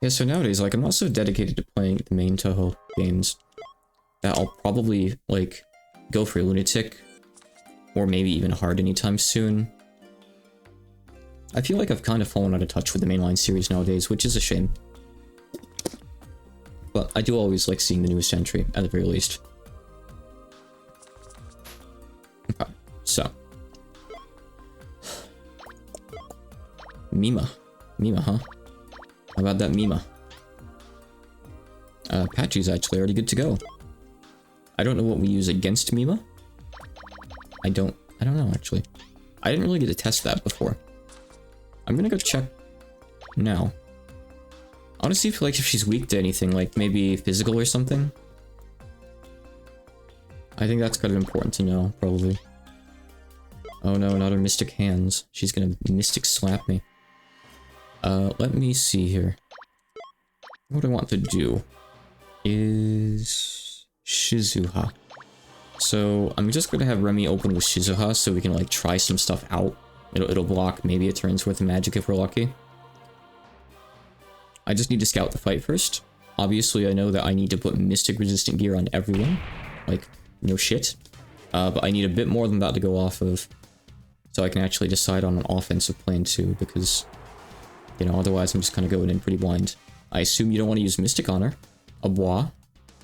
Yeah, so nowadays, like, I'm not so dedicated to playing the main Toho games that I'll probably, like, go for Lunatic, or maybe even Hard anytime soon. I feel like I've kind of fallen out of touch with the mainline series nowadays, which is a shame. But I do always like seeing the newest entry, at the very least. Okay, so. Mima. Mima, huh? How about that Mima? Patchy's actually already good to go. I don't know what we use against Mima. I don't know, actually. I didn't really get to test that before. I'm gonna go check now. I want to see if she's weak to anything, like maybe physical or something. I think that's kind of important to know, probably. Oh no, not her Mystic Hands. She's gonna Mystic Slap me. Let me see here. What I want to do is Shizuha. So I'm just gonna have Remy open with Shizuha so we can like try some stuff out. It'll block maybe a turn's worth of magic if we're lucky. I just need to scout the fight first. Obviously, I know that I need to put Mystic resistant gear on everyone. Like, no shit. But I need a bit more than that to go off of. So I can actually decide on an offensive plan too, because, you know, otherwise I'm just kind of going in pretty blind. I assume you don't want to use Mystic on her. A bois.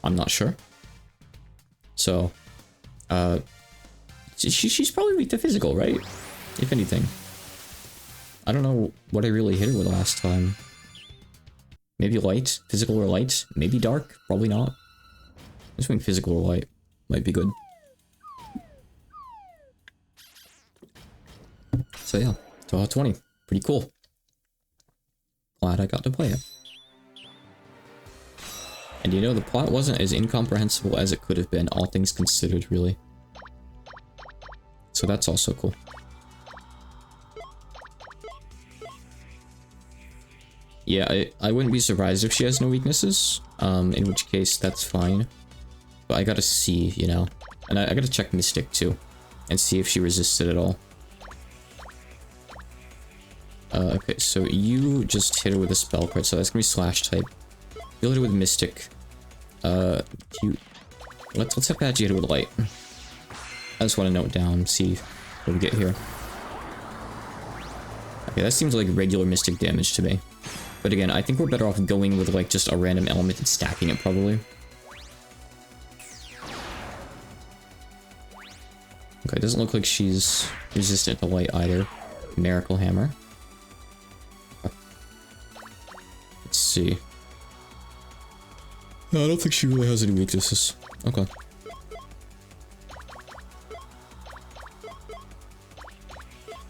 I'm not sure. So, she's probably weak to physical, right? If anything. I don't know what I really hit her with last time. Maybe light? Physical or light? Maybe dark? Probably not. I just think physical or light might be good. So yeah, Toho 20. Pretty cool. Glad I got to play it. And you know, the plot wasn't as incomprehensible as it could have been, all things considered, really. So that's also cool. Yeah, I wouldn't be surprised if she has no weaknesses, in which case that's fine. But I gotta see, you know. And I gotta check Mystic too, and see if she resists it at all. Okay, so you just hit her with a spell card, so that's gonna be slash type. You'll hit her with Mystic. Let's have Patchy hit her with light. I just want to note down, see what we get here. Okay, that seems like regular Mystic damage to me. But again, I think we're better off going with like just a random element and stacking it probably. Okay, it doesn't look like she's resistant to light either. Miracle Hammer. Let's see. No, I don't think she really has any weaknesses. Okay.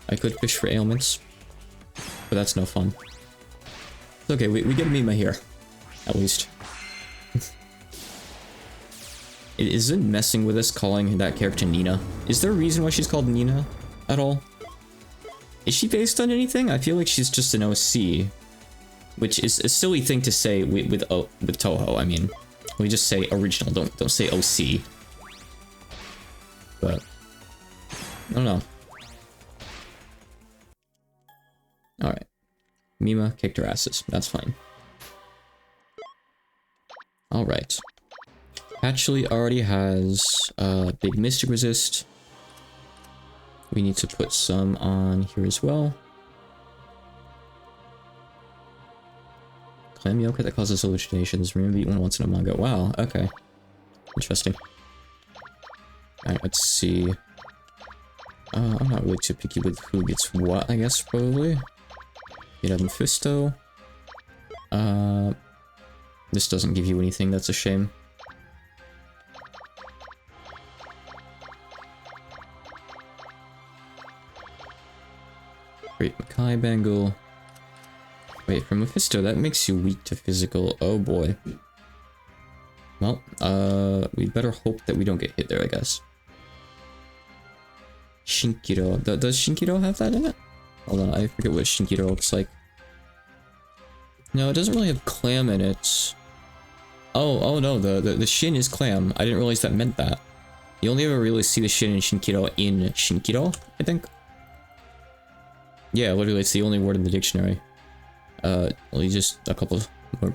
I could fish for ailments, but that's no fun. It's okay, we get Mima here, at least. Isn't messing with us calling that character Nina? Is there a reason why she's called Nina at all? Is she based on anything? I feel like she's just an OC, which is a silly thing to say with Toho. I mean, we just say original, don't say OC. But I don't know. All right, Mima kicked her asses. That's fine. All right. Actually already has big Mystic Resist. We need to put some on here as well. Clam Yoka that causes hallucinations. Remember, eat one once in a manga. Wow, okay. Interesting. Alright, let's see. I'm not really too picky with who gets what, I guess, probably. You have Mephisto. This doesn't give you anything, that's a shame. Great Makai Bangle. Wait, from Mephisto, that makes you weak to physical. Oh boy. Well, we better hope that we don't get hit there, I guess. Shinkiro. Does Shinkiro have that in it? Hold on, I forget what Shinkiro looks like. No, it doesn't really have clam in it. Oh no, the shin is clam. I didn't realize that meant that. You only ever really see the shin in Shinkiro, I think. Yeah, literally, it's the only word in the dictionary. Only just a couple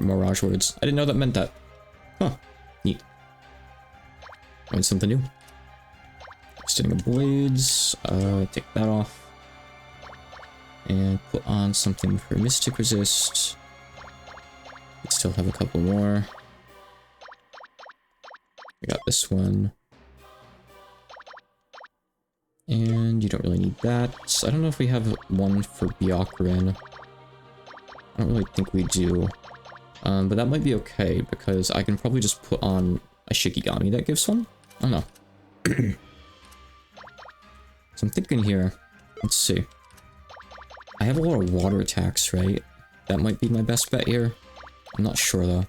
Mirage words. I didn't know that meant that. Huh. Neat. Learned something new. Extending of blades. Take that off. And put on something for Mystic Resist. We still have a couple more. We got this one. And you don't really need that. I don't know if we have one for Byakuren. I don't really think we do. But that might be okay, because I can probably just put on a Shikigami that gives one? I don't know. So I'm thinking here. Let's see. I have a lot of water attacks, right? That might be my best bet here. I'm not sure, though.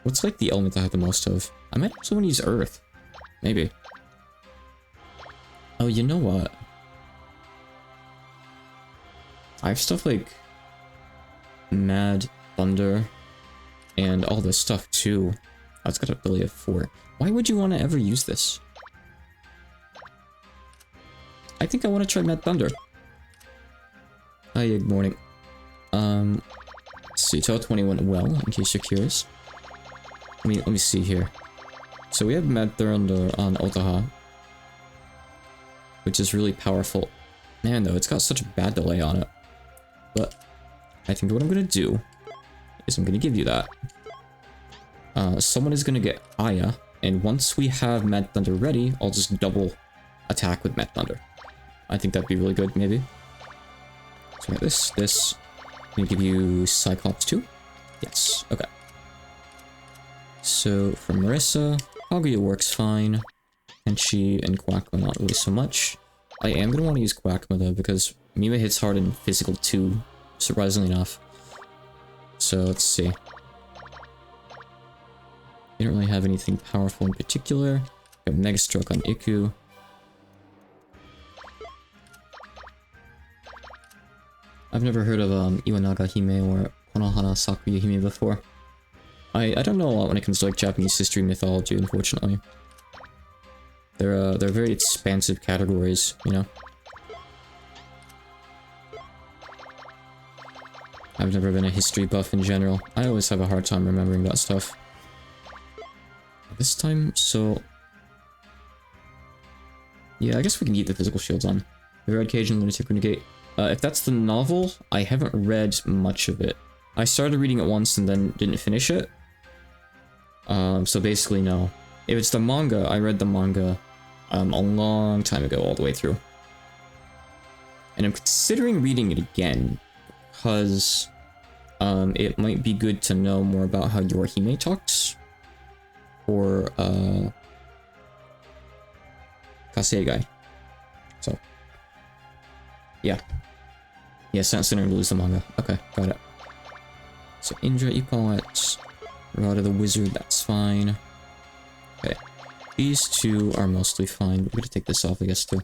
What's, like, the element I have the most of? I might also want to use Earth. Maybe. Oh, you know what? I have stuff like Mad Thunder and all this stuff too. Oh, it's got an ability of 4. Why would you want to ever use this? I think I want to try Mad Thunder. Hi, good morning. Let's see, Tower 20 went well, in case you're curious. Let me see here. So we have Mad Thunder on Otaha, which is really powerful. Man, though, it's got such a bad delay on it. But I think what I'm gonna do is I'm gonna give you that. Someone is gonna get Aya, and once we have Mad Thunder ready, I'll just double attack with Mad Thunder. I think that'd be really good, maybe. So we got this. I'm gonna give you Cyclops too. Yes, okay. So for Marissa, Kaguya works fine. Tenchi and Quackma not really so much. I am gonna want to use Quackma though, because Mima hits hard in physical too, surprisingly enough. So let's see. You don't really have anything powerful in particular. Got Mega Stroke on Iku. I've never heard of Iwanaga Hime or Konohana Sakuya Hime before. I don't know a lot when it comes to like Japanese history and mythology, unfortunately. They're very expansive categories, you know. I've never been a history buff in general. I always have a hard time remembering that stuff. This time, so... yeah, I guess we can keep the physical shields on. The Red Cage and Lunatic Renegade. If that's the novel, I haven't read much of it. I started reading it once and then didn't finish it. So basically, no. If it's the manga, I read the manga a long time ago, all the way through. And I'm considering reading it again, because it might be good to know more about how Yorihime talks. Or, Kasegai. So, yeah. Yeah, Sentinel lose the manga. Okay, got it. So Indra, you call it. Rod of the Wizard, that's fine. Okay. These two are mostly fine. We're gonna take this off, I guess, too.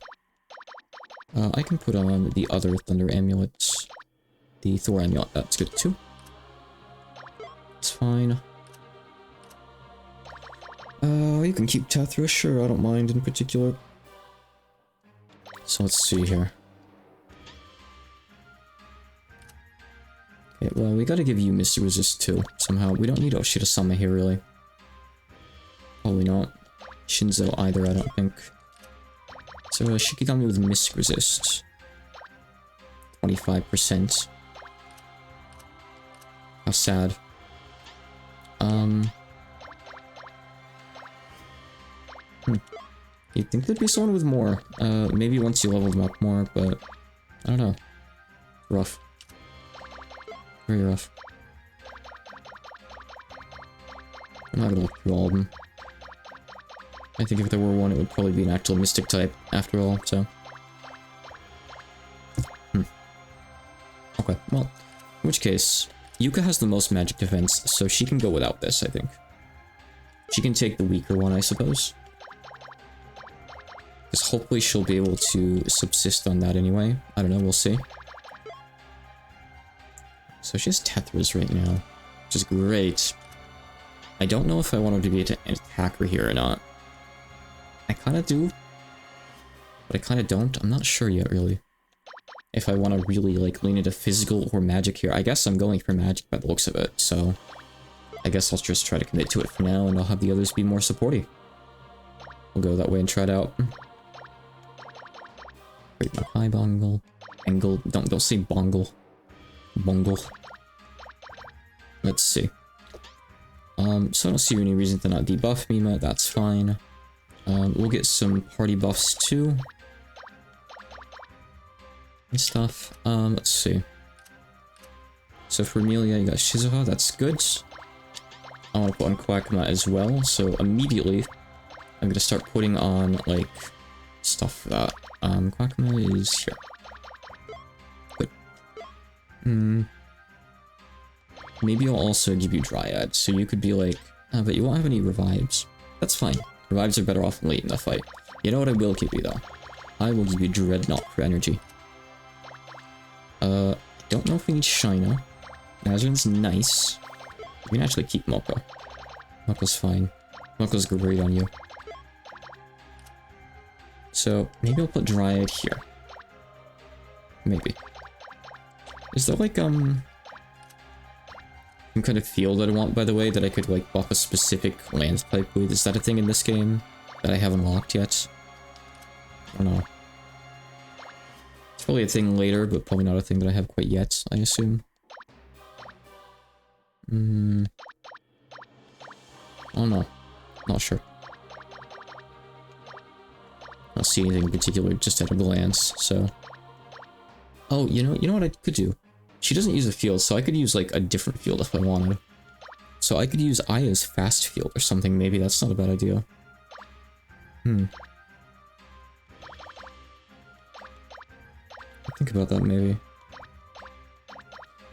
I can put on the other Thunder Amulets. The Thor Amulet, that's good, too. It's fine. You can keep Tethra, sure, I don't mind in particular. So let's see here. Okay, well, we gotta give you Mystic Resist too, somehow. We don't need Oshida-sama here, really. Probably not. Shinzo either, I don't think. So, Shikigami with Mystic Resist. 25%. How sad. You'd think there'd be someone with more. Maybe once you level them up more, but... I don't know. Rough. Very rough. I'm not gonna look through all of them. I think if there were one, it would probably be an actual Mystic type, after all, so... Okay, well, in which case, Yuka has the most magic defense, so she can go without this, I think. She can take the weaker one, I suppose. Because hopefully she'll be able to subsist on that anyway. I don't know, we'll see. So she has Tethras right now, which is great. I don't know if I want her to be an attacker here or not. I kind of do, but I kind of don't. I'm not sure yet, really. if I want to really, like, lean into physical or magic here. I guess I'm going for magic by the looks of it, so I guess I'll just try to commit to it for now, and I'll have the others be more supportive. We'll go that way and try it out. Wait, hi, Bongle. Angle. Don't say Bongle. Bungle. Let's see. So I don't see any reason to not debuff Mima, that's fine. We'll get some party buffs too. And stuff. Let's see. So for Amelia, you got Shizuha, that's good. I want to put on Quackma as well, so immediately I'm gonna start putting on, like, stuff for that. Quackma is here. Good. Maybe I'll also give you Dryad, so you could be like, but you won't have any revives. That's fine. Revives are better off late in the fight. You know what I will give you, though? I will give you Dreadnought for energy. Don't know if we need Shina. Nazrin's nice. We can actually keep Moko. Moko's fine. Moko's great on you. So, maybe I'll put Dryad here. Maybe. Is there, like, some kind of field that I want, by the way, that I could, like, buff a specific land type with? Is that a thing in this game that I haven't unlocked yet? I don't know. It's probably a thing later, but probably not a thing that I have quite yet, I assume. Oh no. Not sure. I don't see anything in particular just at a glance, so... Oh, you know what I could do? She doesn't use a field, so I could use, like, a different field if I wanted. So I could use Aya's fast field or something, maybe. That's not a bad idea. Think about that, maybe.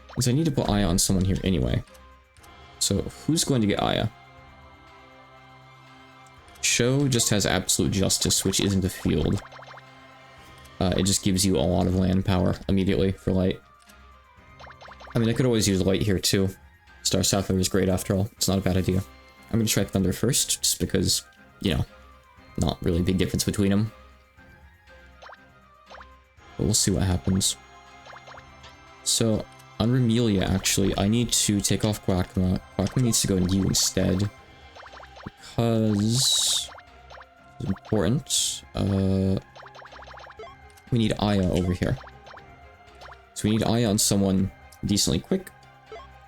Because I need to put Aya on someone here anyway. So, who's going to get Aya? Sho just has Absolute Justice, which isn't a field. It just gives you a lot of land power immediately for light. I mean, I could always use light here too. Star Sapphire is great after all. It's not a bad idea. I'm gonna try Thunder first, just because, you know, not really a big difference between them. But we'll see what happens. So, on Remelia, actually, I need to take off Quackma. Quackma needs to go in you instead. Because... it's important. We need Aya over here. So we need Aya on someone decently quick.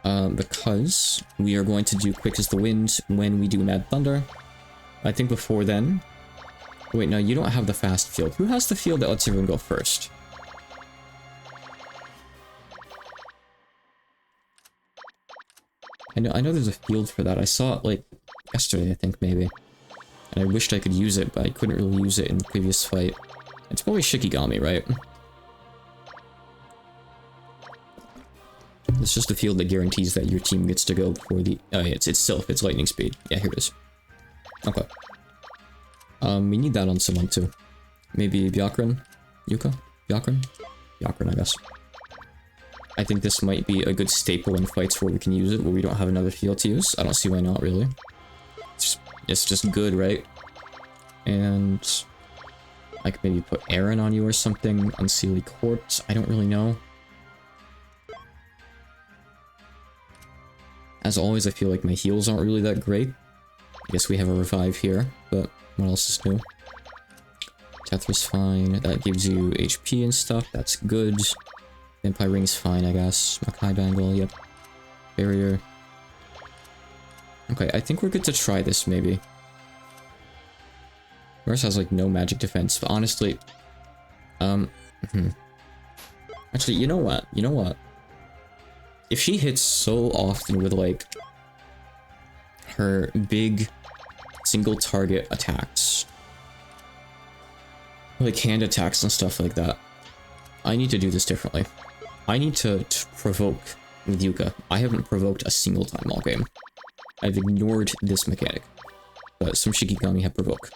Because we are going to do Quick as the Wind when we do Mad Thunder. I think before then... Wait, no, you don't have the fast field. Who has the field that lets everyone go first? I know there's a field for that. I saw it, like, yesterday, I think, maybe. And I wished I could use it, but I couldn't really use it in the previous fight. It's probably Shikigami, right? It's just a field that guarantees that your team gets to go before the... Oh, yeah, it's Sylph, it's lightning speed. Yeah, here it is. Okay. We need that on someone, too. Maybe Byakuran? Yuka? Byakuran? Byakuran, I guess. I think this might be a good staple in fights where we can use it, where we don't have another field to use. I don't see why not, really. It's just good, right? And... I could maybe put Aaron on you or something. Unseelie Court. I don't really know. As always, I feel like my heals aren't really that great. I guess we have a revive here, but what else is new? Tethra's fine. That gives you HP and stuff. That's good. Vampire Ring's fine, I guess. Makai Bangle, yep. Barrier. Okay, I think we're good to try this, maybe. Yours has, like, no magic defense, but honestly... Actually, you know what? You know what? If she hits so often with, like, her big single target attacks, like hand attacks and stuff like that, I need to do this differently. I need to provoke with Yuka. I haven't provoked a single time all game. I've ignored this mechanic. But some Shikigami have provoke.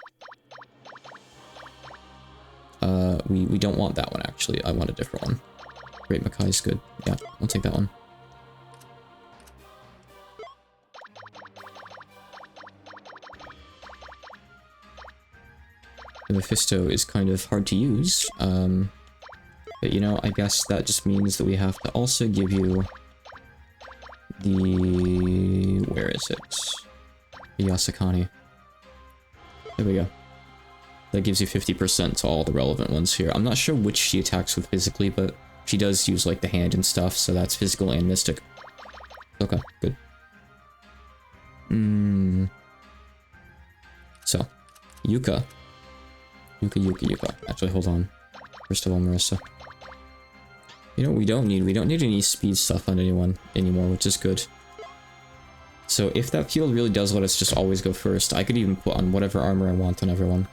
We don't want that one, actually. I want a different one. Great Makai is good. Yeah, I'll take that one. The Mephisto is kind of hard to use. But you know, I guess that just means that we have to also give you the... where is it? The Yasakani. There we go. That gives you 50% to all the relevant ones here. I'm not sure which she attacks with physically, but she does use like the hand and stuff, so that's physical and mystic. Okay, good. So, Yuka. Yuka. Actually, hold on. First of all, Marissa. You know what we don't need? We don't need any speed stuff on anyone anymore, which is good. So if that field really does let us just always go first, I could even put on whatever armor I want on everyone.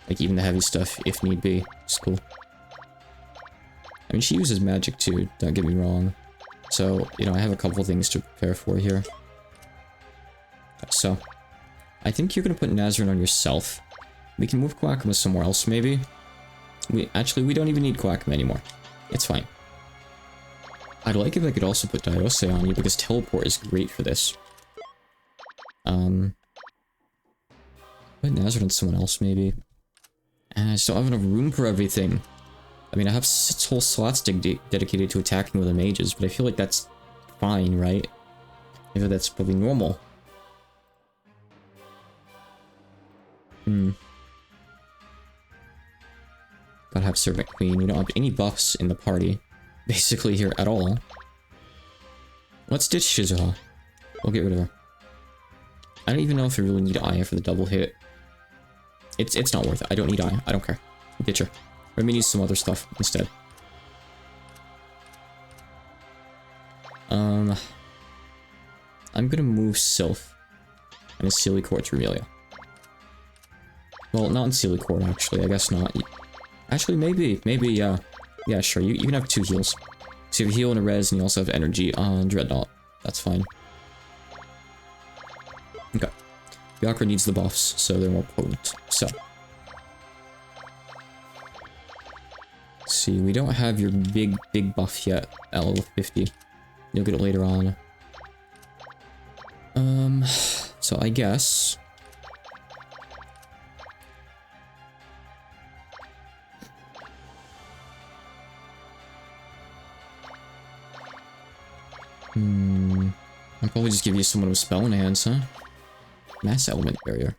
Like even the heavy stuff, if need be. It's cool. I mean, she uses magic too, don't get me wrong. So, you know, I have a couple things to prepare for here. So, I think you're gonna put Nazarene on yourself. We can move Quackma somewhere else, maybe. We don't even need Quackma anymore. It's fine. I'd like if I could also put Diose on you, because Teleport is great for this. Put Nazarene on someone else, maybe. And I just don't have enough room for everything. I mean, I have 6 whole slots dedicated to attacking with the mages, but I feel like that's fine, right? Maybe that's probably normal. Gotta have Servant Queen. We don't have any buffs in the party, basically, here at all. Let's ditch Shizuha. We'll get rid of her. I don't even know if we really need Aya for the double hit. It's not worth it. I don't need Aya. I don't care. Ditch her. Or we need some other stuff instead. I'm gonna move Sylph and a Sealy Core to Remelia. Well, not in Sealy Core, actually. I guess not. Actually, maybe, yeah. Yeah, sure. You can have 2 heals. So you have a heal and a res, and you also have energy on Dreadnought. That's fine. Okay. Byakuya needs the buffs, so they're more potent. So. Let's see, we don't have your big buff yet at level 50. You'll get it later on. So I guess... I'll probably just give you someone with spell enhance, huh? Mass element barrier.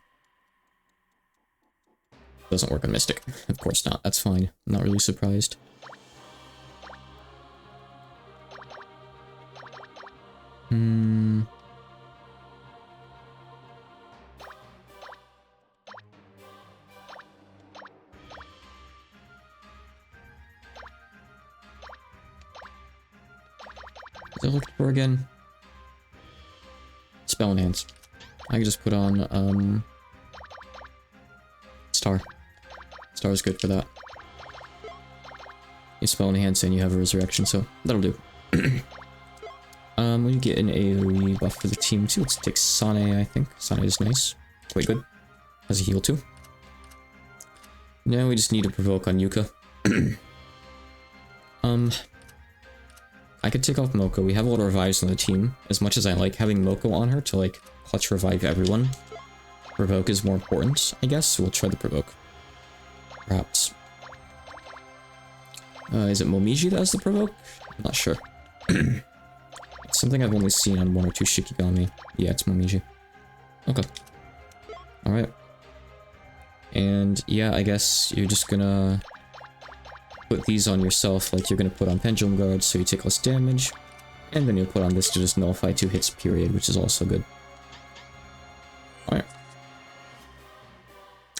Doesn't work on Mystic. Of course not. That's fine. I'm not really surprised. What was I looking for again? Spell enhance. I can just put on, Star. Star is good for that. You spell enhance and you have a resurrection, so that'll do. We get an AoE buff for the team too. Let's take Sane, I think. Sane is nice. Quite good. Has a heal too. Now we just need to provoke on Yuka. I could take off Moko. We have a lot of revives on the team. As much as I like having Moko on her to, like, clutch revive everyone, provoke is more important, I guess, so we'll try the provoke. Perhaps. Is it Momiji that has the provoke? I'm not sure. It's something I've only seen on 1 or 2 Shikigami. Yeah, it's Momiji. Okay. Alright. And, yeah, I guess you're just gonna... put these on yourself, like you're gonna put on Pendulum Guard so you take less damage, and then you'll put on this to just nullify 2 hits period, which is also good. Alright.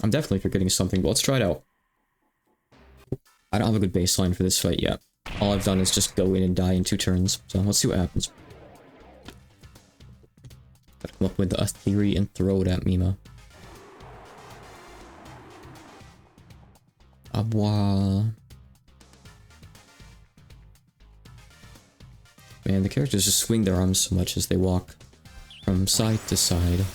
I'm definitely forgetting something, but let's try it out. I don't have a good baseline for this fight yet. All I've done is just go in and die in 2 turns, so let's see what happens. Gotta come up with a theory and throw it at Mima. Abwa. Man, the characters just swing their arms so much as they walk from side to side.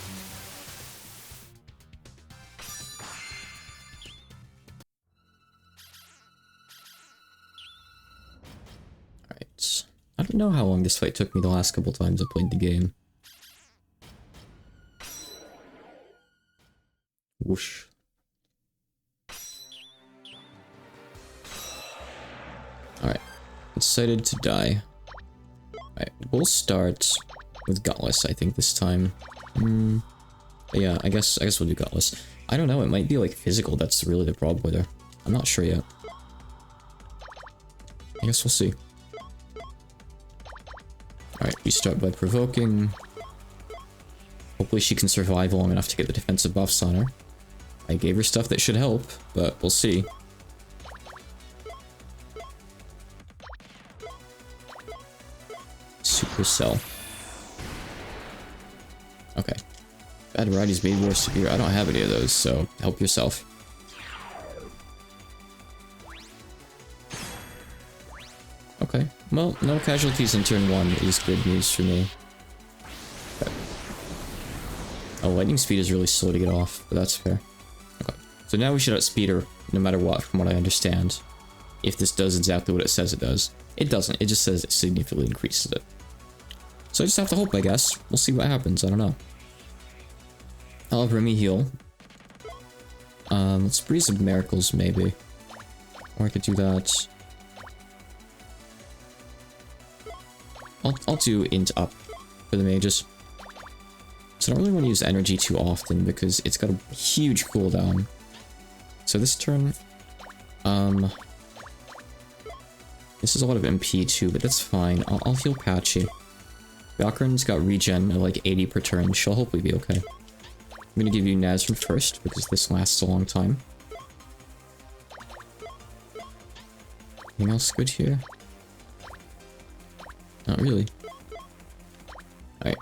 Alright. I don't know how long this fight took me the last couple times I played the game. Whoosh. Decided to die. Alright, we'll start with Gutless, I think, this time. Yeah, I guess we'll do Gutless. I don't know, it might be like physical, that's really the problem with her. I'm not sure yet. I guess we'll see. Alright, we start by provoking. Hopefully she can survive long enough to get the defensive buffs on her. I gave her stuff that should help, but we'll see. Supercell. Okay. Bad varieties, Baby War, Severe. I don't have any of those, so help yourself. Okay. Well, no casualties in turn 1 is good news for me. Okay. Oh, lightning speed is really slow to get off, but that's fair. Okay. So now we should outspeed her, no matter what, from what I understand. If this does exactly what it says it does. It doesn't, it just says it significantly increases it. So I just have to hope, I guess. We'll see what happens, I don't know. I'll have Remy heal. Let's Breeze of Miracles, maybe. Or I could do that. I'll do Int up for the mages. So I don't really want to use energy too often because it's got a huge cooldown. So this turn, this is a lot of MP too, but that's fine. I'll heal Patchy. Valkyrin's got regen at like 80 per turn. She'll hopefully be okay. I'm gonna give you Nazrin first because this lasts a long time. Anything else good here? Not really. Alright.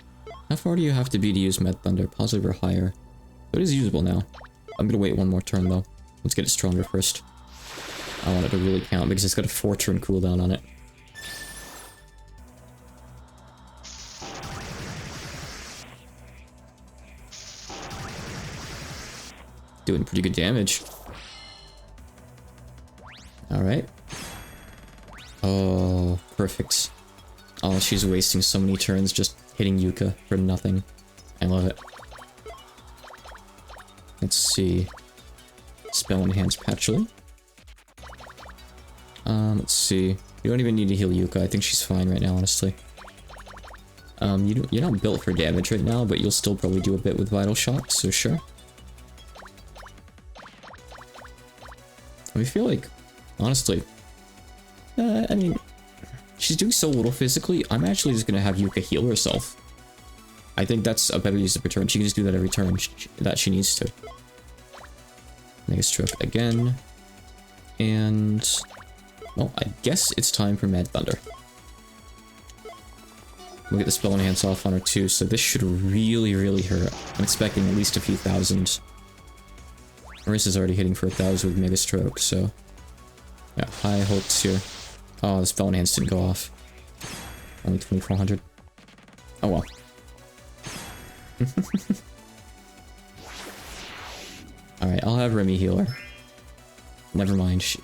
How far do you have to be to use Med Thunder? Positive or higher? It is usable now. I'm gonna wait one more turn though. Let's get it stronger first. I want it to really count because it's got a 4-turn cooldown on it. Doing pretty good damage. Alright. Oh, perfect. Oh, she's wasting so many turns just hitting Yuka for nothing. I love it. Let's see. Spell Enhance Patchily. Let's see. You don't even need to heal Yuka. I think she's fine right now, honestly. You're not built for damage right now, but you'll still probably do a bit with Vital Shock, so sure. I feel like, honestly, I mean, she's doing so little physically, I'm actually just gonna have Yuka heal herself. I think that's a better use of her turn. She can just do that every turn that she needs to. Mega Stroke again. And, well, I guess it's time for Mad Thunder. We'll get the Spell Enhance off on her too, so this should really, really hurt. I'm expecting at least a few thousand. Marissa's already hitting for 1,000 with Mega Stroke, so... yeah, high hopes here. Oh, the Spell Enhance didn't go off. Only 2,400. Oh well. Alright, I'll have Remy heal her. Never mind.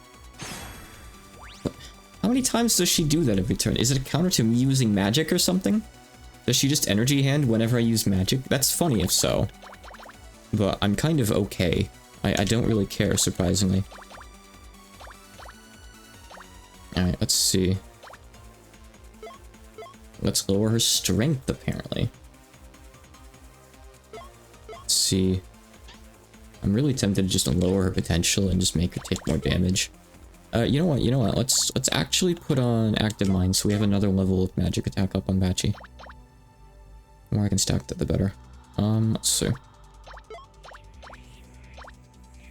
How many times does she do that every turn? Is it a counter to me using magic or something? Does she just energy hand whenever I use magic? That's funny if so. But I'm kind of okay. I don't really care, surprisingly. Alright, let's see. Let's lower her strength, apparently. Let's see. I'm really tempted to just lower her potential and just make her take more damage. You know what, let's actually put on Active Mind so we have another level of magic attack up on Batchy. The more I can stack that, the better. Let's see.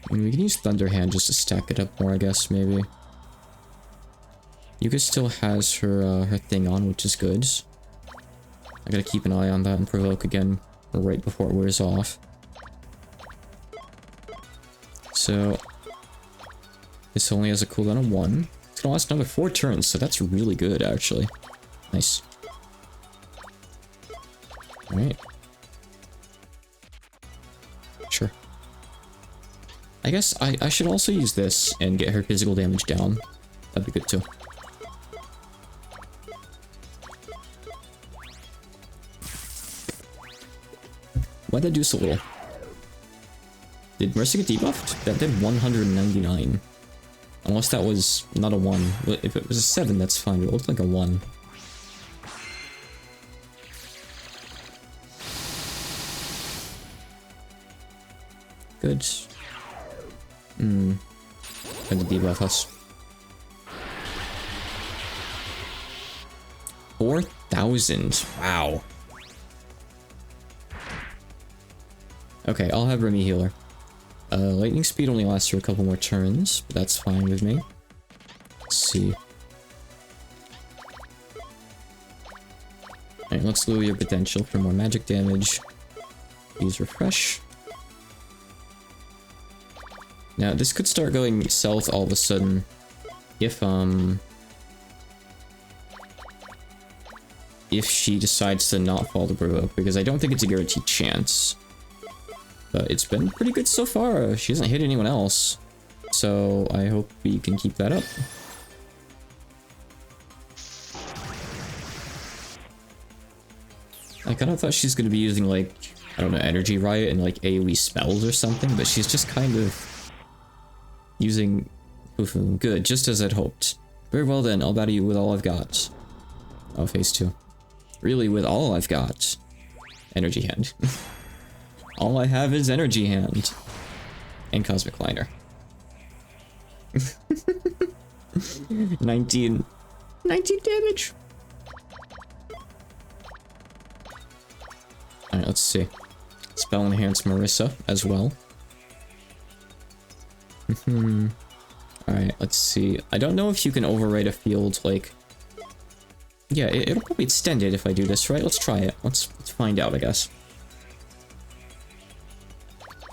I mean, we can use Thunder Hand just to stack it up more, I guess, maybe. Yuka still has her, her thing on, which is good. I gotta keep an eye on that and provoke again right before it wears off. So, this only has a cooldown of 1. It's gonna last another 4 turns, so that's really good, actually. Nice. Alright. Sure. I guess I should also use this and get her physical damage down. That'd be good too. Why'd that do so little? Did Marissa get debuffed? That did 199. Unless that was not a 1. If it was a 7, that's fine. It looked like a 1. Good. Trying to debuff us. 4,000. Wow. Okay, I'll have Remy healer. Lightning speed only lasts for a couple more turns, but that's fine with me. Let's see. Alright, let's lower your potential for more magic damage. Use refresh. Now, this could start going south all of a sudden if she decides to not fall to provoke, because I don't think it's a guaranteed chance. But it's been pretty good so far. She hasn't hit anyone else. So I hope we can keep that up. I kind of thought she's going to be using, like, I don't know, Energy Riot and, like, AoE spells or something, but she's just kind of using... Good, just as I'd hoped. Very well then, I'll battle you with all I've got. Oh, phase 2. Really, with all I've got. Energy Hand. All I have is Energy Hand. And Cosmic Liner. 19 damage. Alright, let's see. Spell Enhance Marissa as well. Alright, let's see. I don't know if you can override a field, like... Yeah, it'll probably extend it if I do this, right? Let's try it. Let's find out, I guess.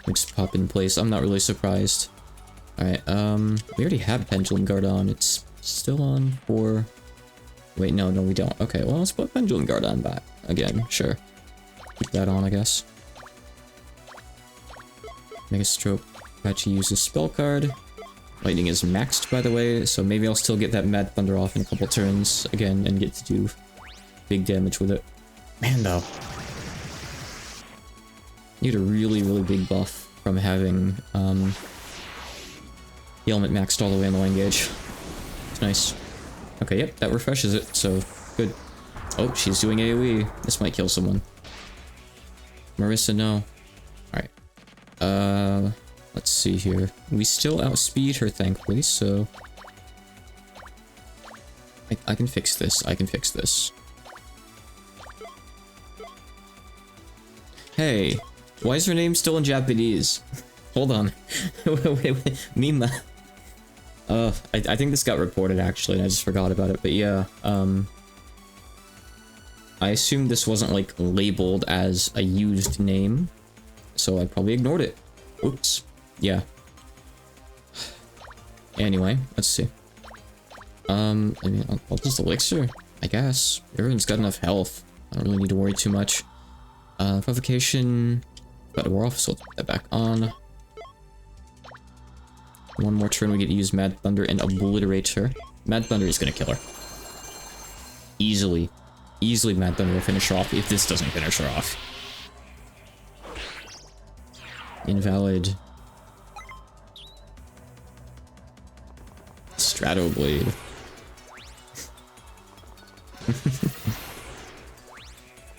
We just pop in place. I'm not really surprised. Alright, we already have Pendulum Guard on. It's still on for... Wait, no, we don't. Okay, well, let's put Pendulum Guard on back. Again, sure. Keep that on, I guess. Mega Stroke. Apache uses Spell Card. Lightning is maxed, by the way, so maybe I'll still get that Mad Thunder off in a couple turns again and get to do big damage with it. Man, though. You get a really, really big buff from having the element maxed all the way on the line gauge. It's nice. Okay, yep, that refreshes it, so good. Oh, she's doing AoE. This might kill someone. Marissa, no. Alright. Let's see here. We still outspeed her, thankfully, so... I can fix this. I can fix this. Hey! Why is her name still in Japanese? Hold on. wait. Mima. I think this got reported, actually, and I just forgot about it, but yeah, I assumed this wasn't, like, labeled as a used name, so I probably ignored it. Oops. Yeah. Anyway, let's see. I mean, I'll just elixir, I guess. Everyone's got enough health. I don't really need to worry too much. Provocation. Got a war off, so let's put that back on. One more turn, we get to use Mad Thunder and obliterate her. Mad Thunder is gonna kill her. Easily. Easily Mad Thunder will finish her off if this doesn't finish her off. Invalid. Strato Blade.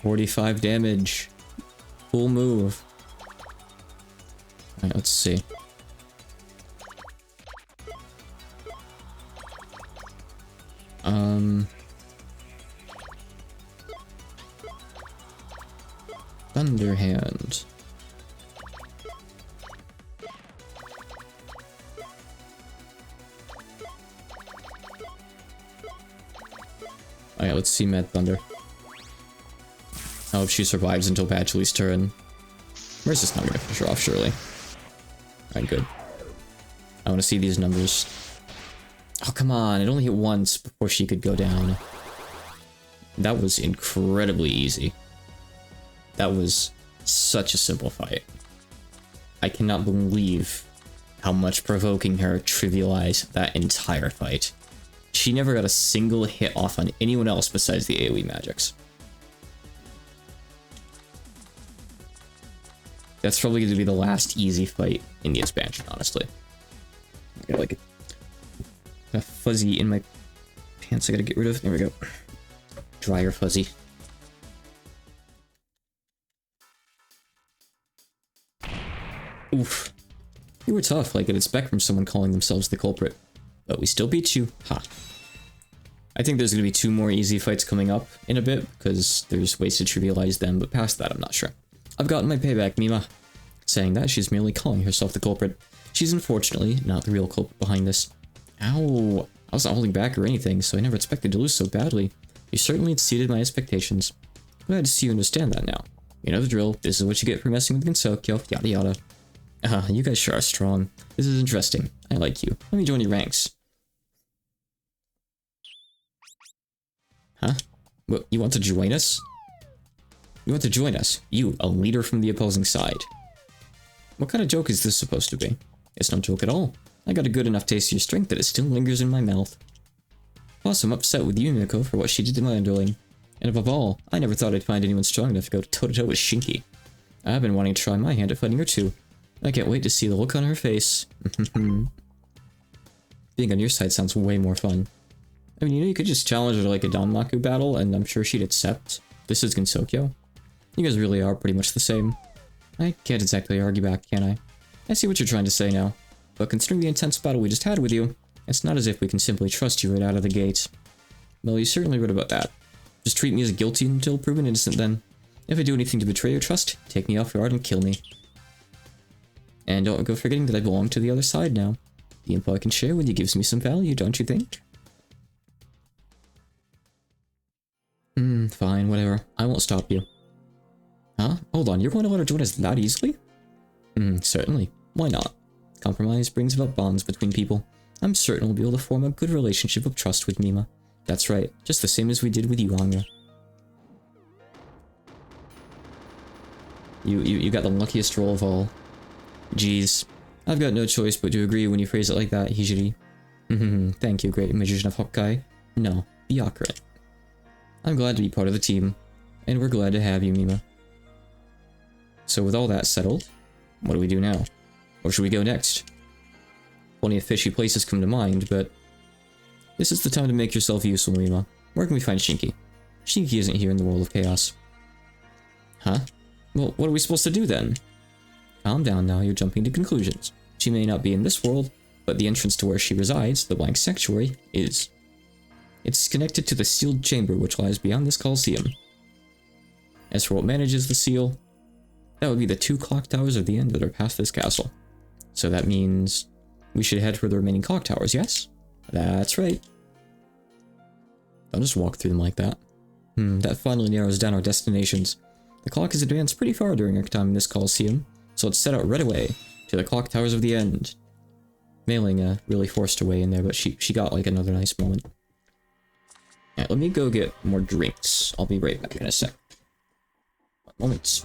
45 damage. Cool move. Alright, let's see. Thunderhand. Alright, let's see Mad Thunder. I hope she survives until Patchley's turn. Marissa's not gonna finish her off, surely. Alright, good. I want to see these numbers. Oh, come on. It only hit once before she could go down. That was incredibly easy. That was such a simple fight. I cannot believe how much provoking her trivialized that entire fight. She never got a single hit off on anyone else besides the AoE magics. That's probably going to be the last easy fight in the expansion, honestly. Okay, like fuzzy in my pants I gotta get rid of. There we go. Dryer fuzzy. Oof. You were tough, like I'd expect from someone calling themselves the culprit. But we still beat you. Ha. I think there's gonna be 2 more easy fights coming up in a bit, because there's ways to trivialize them, but past that I'm not sure. I've gotten my payback, Mima. Saying that, she's merely calling herself the culprit. She's unfortunately not the real culprit behind this. Ow. I was not holding back or anything, so I never expected to lose so badly. You certainly exceeded my expectations. Glad to see you understand that now. You know the drill. This is what you get for messing with Gensokyo, yada yada. You guys sure are strong. This is interesting. I like you. Let me join your ranks. Huh? What, you want to join us? You want to join us? You, a leader from the opposing side. What kind of joke is this supposed to be? It's no joke at all. I got a good enough taste of your strength that it still lingers in my mouth. Plus, I'm upset with you, Miko, for what she did to my underling. And above all, I never thought I'd find anyone strong enough to go toe-to-toe with Shinki. I've been wanting to try my hand at fighting her too. I can't wait to see the look on her face. Being on your side sounds way more fun. I mean, you know, you could just challenge her to like a Danmaku battle, and I'm sure she'd accept. This is Gensokyo. You guys really are pretty much the same. I can't exactly argue back, can I? I see what you're trying to say now. But considering the intense battle we just had with you, it's not as if we can simply trust you right out of the gate. Well, you certainly right about that. Just treat me as guilty until proven innocent then. If I do anything to betray your trust, take me off guard and kill me. And don't go forgetting that I belong to the other side now. The info I can share with you gives me some value, don't you think? Fine, whatever. I won't stop you. Huh? Hold on, you're going to let her join us that easily? Certainly. Why not? Compromise brings about bonds between people. I'm certain we'll be able to form a good relationship of trust with Mima. That's right, just the same as we did with you, Anya. You got the luckiest roll of all. Jeez. I've got no choice but to agree when you phrase it like that, Hijiri. Thank you, great magician of Hokkai. No, be accurate. I'm glad to be part of the team, and we're glad to have you, Mima. So with all that settled, what do we do now? Where should we go next? Plenty of fishy places come to mind, but this is the time to make yourself useful, Mima. Where can we find Shinki? Shinki isn't here in the world of chaos. Huh? Well, what are we supposed to do then? Calm down now, you're jumping to conclusions. She may not be in this world, but the entrance to where she resides, the blank sanctuary, is. It's connected to the sealed chamber which lies beyond this Coliseum. As for what manages the seal, that would be the 2 clock towers of the end that are past this castle. So that means we should head for the remaining clock towers, yes? That's right. Don't just walk through them like that. That finally narrows down our destinations. The clock has advanced pretty far during our time in this Coliseum, so let's set out right away to the clock towers of the end. Mailing really forced her way in there, but she got like another nice moment. Yeah, let me go get more drinks. I'll be right back in a sec. 1 moment.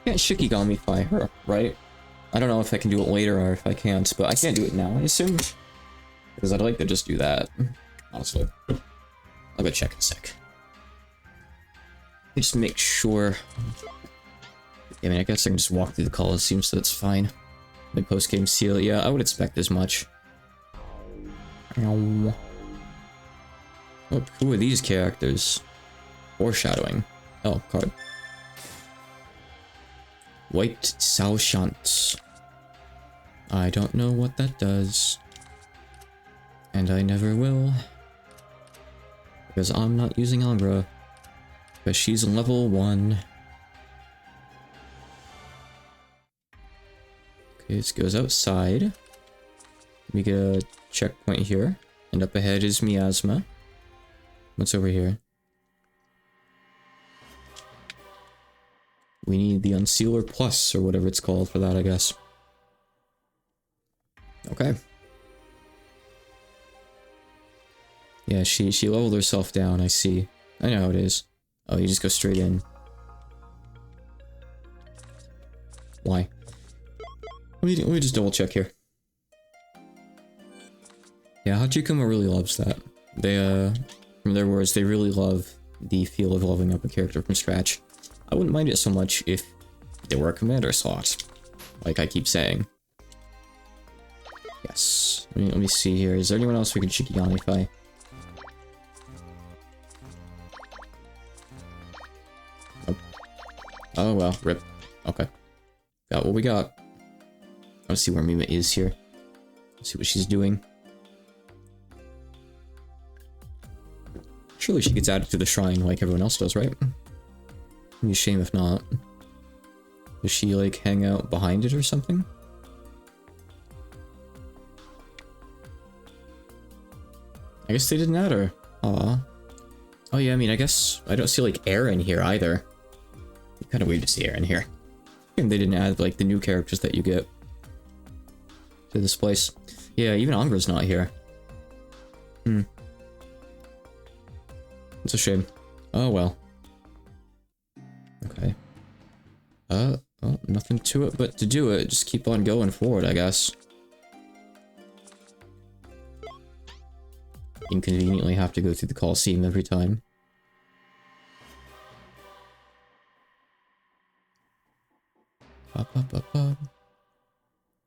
I can't Shikigamify her, right? I don't know if I can do it later or if I can't, but I can't do it now, I assume. Because I'd like to just do that, honestly. I'll go check in a sec. Just make sure. I mean, I guess I can just walk through the Coliseum, so that's fine. The post-game seal, yeah, I would expect as much. Ow. Look, who are these characters? Foreshadowing. Oh, card. White Sao Shant. I don't know what that does. And I never will. Because I'm not using Angra. Because she's level 1. Okay, this goes outside. We get a checkpoint here. And up ahead is Miasma. What's over here? We need the Unsealer Plus, or whatever it's called for that, I guess. Okay. Yeah, she leveled herself down, I see. I know how it is. Oh, you just go straight in. Why? Let me just double check here. Yeah, Hachikuma really loves that. They, from their words, they really love the feel of leveling up a character from scratch. I wouldn't mind it so much if there were a commander slot, like I keep saying. Yes. Let me see here. Is there anyone else we can Shikigamify? Oh. Oh well, rip. Okay. Got what we got. Let's see where Mima is here. Let's see what she's doing. Surely she gets added to the shrine like everyone else does, right? It'd be a shame if not. Does she, like, hang out behind it or something? I guess they didn't add her. Aw. Oh yeah, I mean, I guess I don't see, like, air in here either. Kind of weird to see air in here. And they didn't add, like, the new characters that you get to this place. Yeah, even Angra's not here. It's a shame. Oh well. Okay. Well, nothing to it but to do it. Just keep on going forward, I guess. Inconveniently have to go through the Coliseum every time.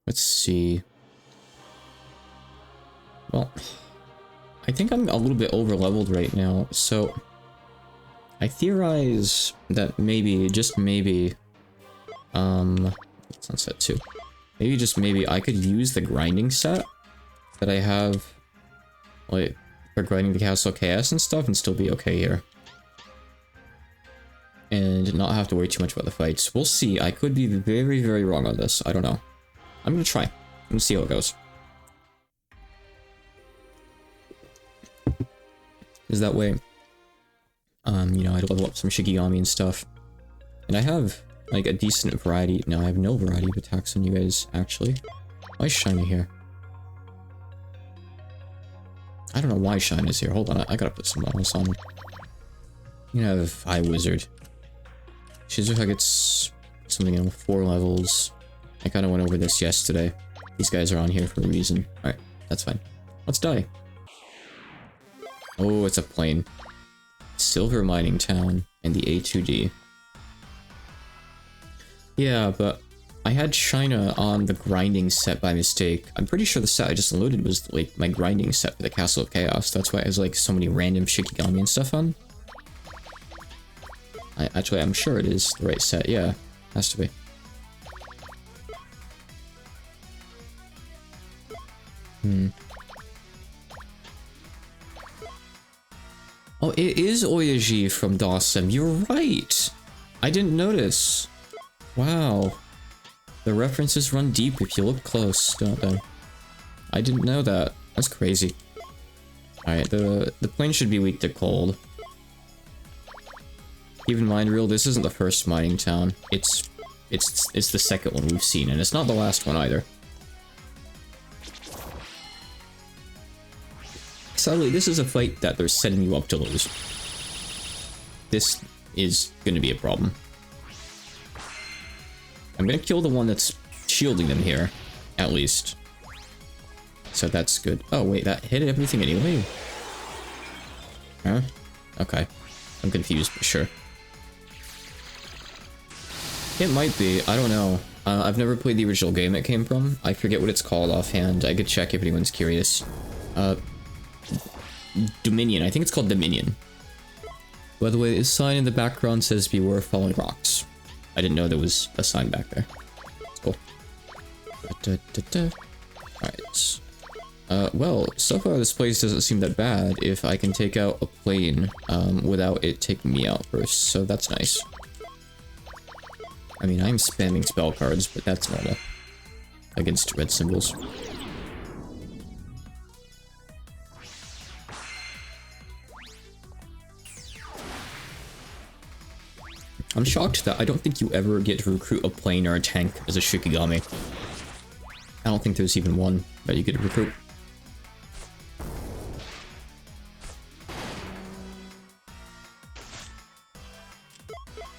Let's see. Well, I think I'm a little bit over-leveled right now, so I theorize that maybe, just maybe, Sunset 2. Maybe just maybe I could use the grinding set that I have, like, for grinding the Castle of Chaos and stuff and still be okay here. And not have to worry too much about the fights. We'll see. I could be very, very wrong on this. I don't know. I'm gonna try. I'm gonna see how it goes. Is that way, you know, I'd level up some Shikigami and stuff. And I have, like, a decent variety. No, I have no variety of attacks on you guys, actually. Why is Shiny here? I don't know why Shine is here. Hold on, I gotta put some levels on. You know, have High Wizard. Shizuka gets something in 4 levels. I kinda went over this yesterday. These guys are on here for a reason. Alright, that's fine. Let's die. Oh, it's a plane. Silver Mining Town and the A2D. Yeah, but I had China on the grinding set by mistake. I'm pretty sure the set I just loaded was like my grinding set for the Castle of Chaos. That's why it has like so many random Shikigami and stuff on. Actually, I'm sure it is the right set. Yeah, has to be. Oh, it is Oyaji from Dawson. You're right. I didn't notice. Wow. The references run deep if you look close, don't they? I didn't know that. That's crazy. Alright, the plane should be weak to cold. Keep in mind, real, this isn't the first mining town. It's the second one we've seen, and it's not the last one either. Sadly, this is a fight that they're setting you up to lose. This is gonna be a problem. I'm gonna kill the one that's shielding them here, at least. So that's good. Oh wait, that hit everything anyway? Huh? Okay. I'm confused, but sure. It might be, I don't know. I've never played the original game it came from. I forget what it's called offhand. I could check if anyone's curious. Dominion, I think it's called Dominion. By the way, this sign in the background says beware falling rocks. I didn't know there was a sign back there. It's cool. Alright. Well, so far this place doesn't seem that bad if I can take out a plane without it taking me out first, so that's nice. I mean, I'm spamming spell cards, but that's normal. Against red symbols. I'm shocked that I don't think you ever get to recruit a plane or a tank as a Shikigami. I don't think there's even one. But you get a recruit.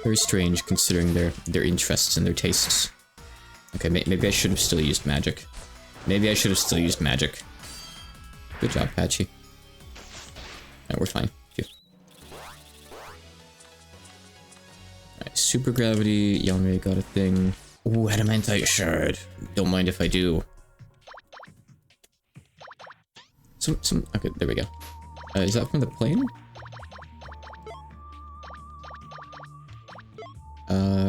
Very strange considering their interests and their tastes. Okay, maybe I should have still used magic. Maybe I should have still used magic. Good job, Patchy. Alright, we're fine. Alright, super gravity. Yamame got a thing. Ooh, adamantite shard. Don't mind if I do. Okay, there we go. Is that from the plane?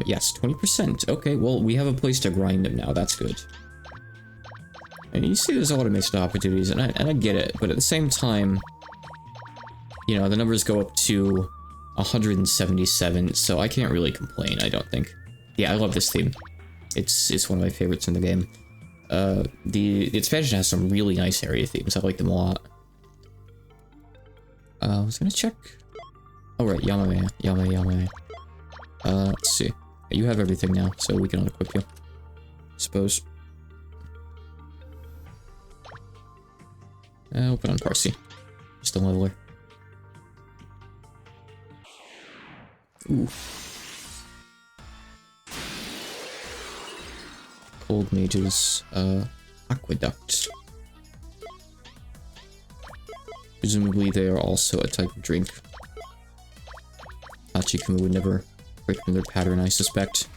Yes, 20%. Okay, well, we have a place to grind them now. That's good. And you see there's automation opportunities, and I get it, but at the same time, you know, the numbers go up to 177, so I can't really complain, I don't think. Yeah, I love this theme. It's one of my favorites in the game. The expansion has some really nice area themes. I like them a lot. I was gonna check. Oh right, Yamame. Let's see. You have everything now, so we can unequip you. Suppose. We'll put on Parsi. Just a leveler. Ooh. Cold mages. Aqueduct. Presumably they are also a type of drink. Hachikumu would never break from their pattern, I suspect.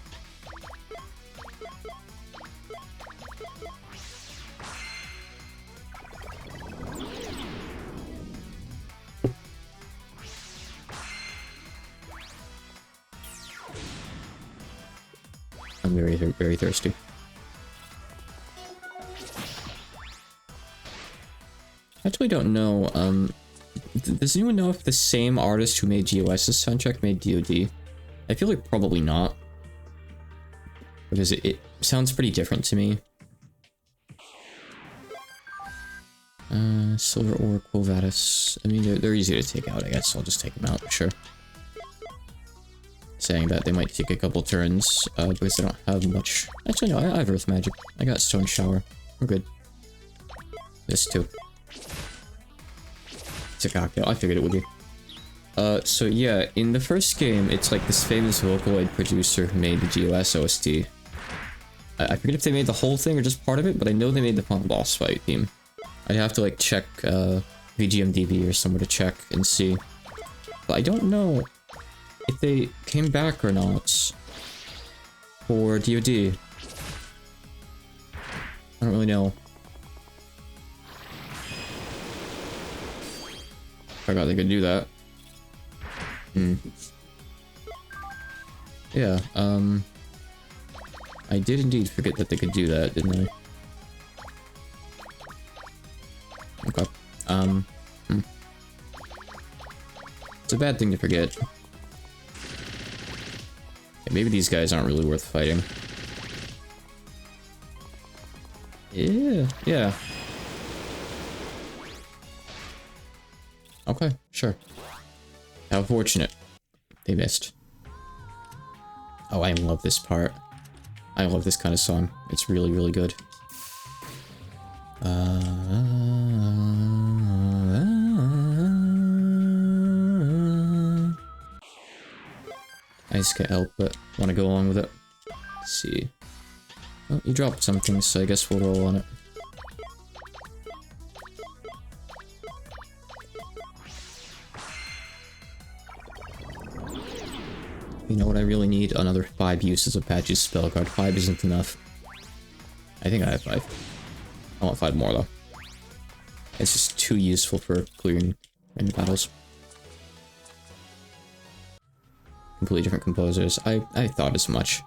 I'm very thirsty. I actually don't know, does anyone know if the same artist who made GOS's soundtrack made DoD? I feel like probably not. Because it sounds pretty different to me. Silver Ore, Quo Vadis. I mean, they're easy to take out, I guess. I'll just take them out, sure. Saying that they might take a couple turns, because they don't have much. Actually, no, I have Earth Magic. I got Stone Shower. We're good. This too. It's a cocktail. I figured it would be. So yeah, in the first game, it's like this famous Vocaloid producer who made the GOS OST. I forget if they made the whole thing or just part of it, but I know they made the final boss fight theme. I'd have to like check VGMDB or somewhere to check and see. But I don't know if they came back or not for DoD. I don't really know. I forgot they could do that. Yeah, I did indeed forget that they could do that, didn't I? Okay. It's a bad thing to forget. Yeah, maybe these guys aren't really worth fighting. Yeah. Okay, sure. How fortunate. They missed. Oh, I love this part. I love this kind of song. It's really, really good. I just can't help but want to go along with it. Let's see. Oh, you dropped something, so I guess we'll roll on it. You know what I really need? Another 5 uses of Patchy's spell card. 5 isn't enough. I think I have 5. I want 5 more though. It's just too useful for clearing random battles. Completely different composers. I thought as much.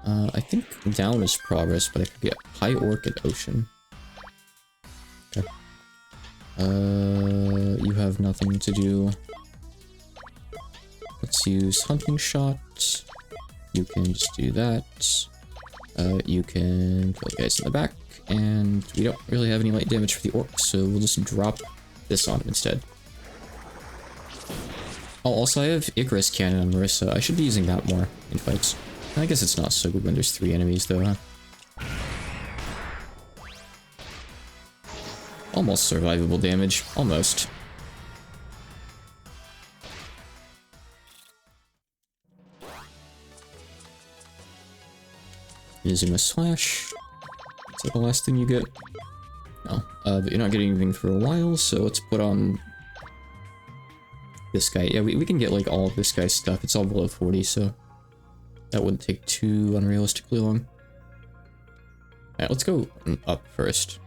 I think down is progress, but I forget. High Orchid Ocean. Okay. You have nothing to do. Let's use Hunting Shot. You can just do that. You can kill the guys in the back. And we don't really have any light damage for the orcs, so we'll just drop this on him instead. Oh, also I have Icarus Cannon on Marissa. I should be using that more in fights. I guess it's not so good when there's 3 enemies though, huh? almost survivable damage. Almost. Using a slash. Is that the last thing you get? No. But you're not getting anything for a while, so let's put on this guy. Yeah, we can get like all of this guy's stuff. It's all below 40, so that wouldn't take too unrealistically long. Alright, let's go up first.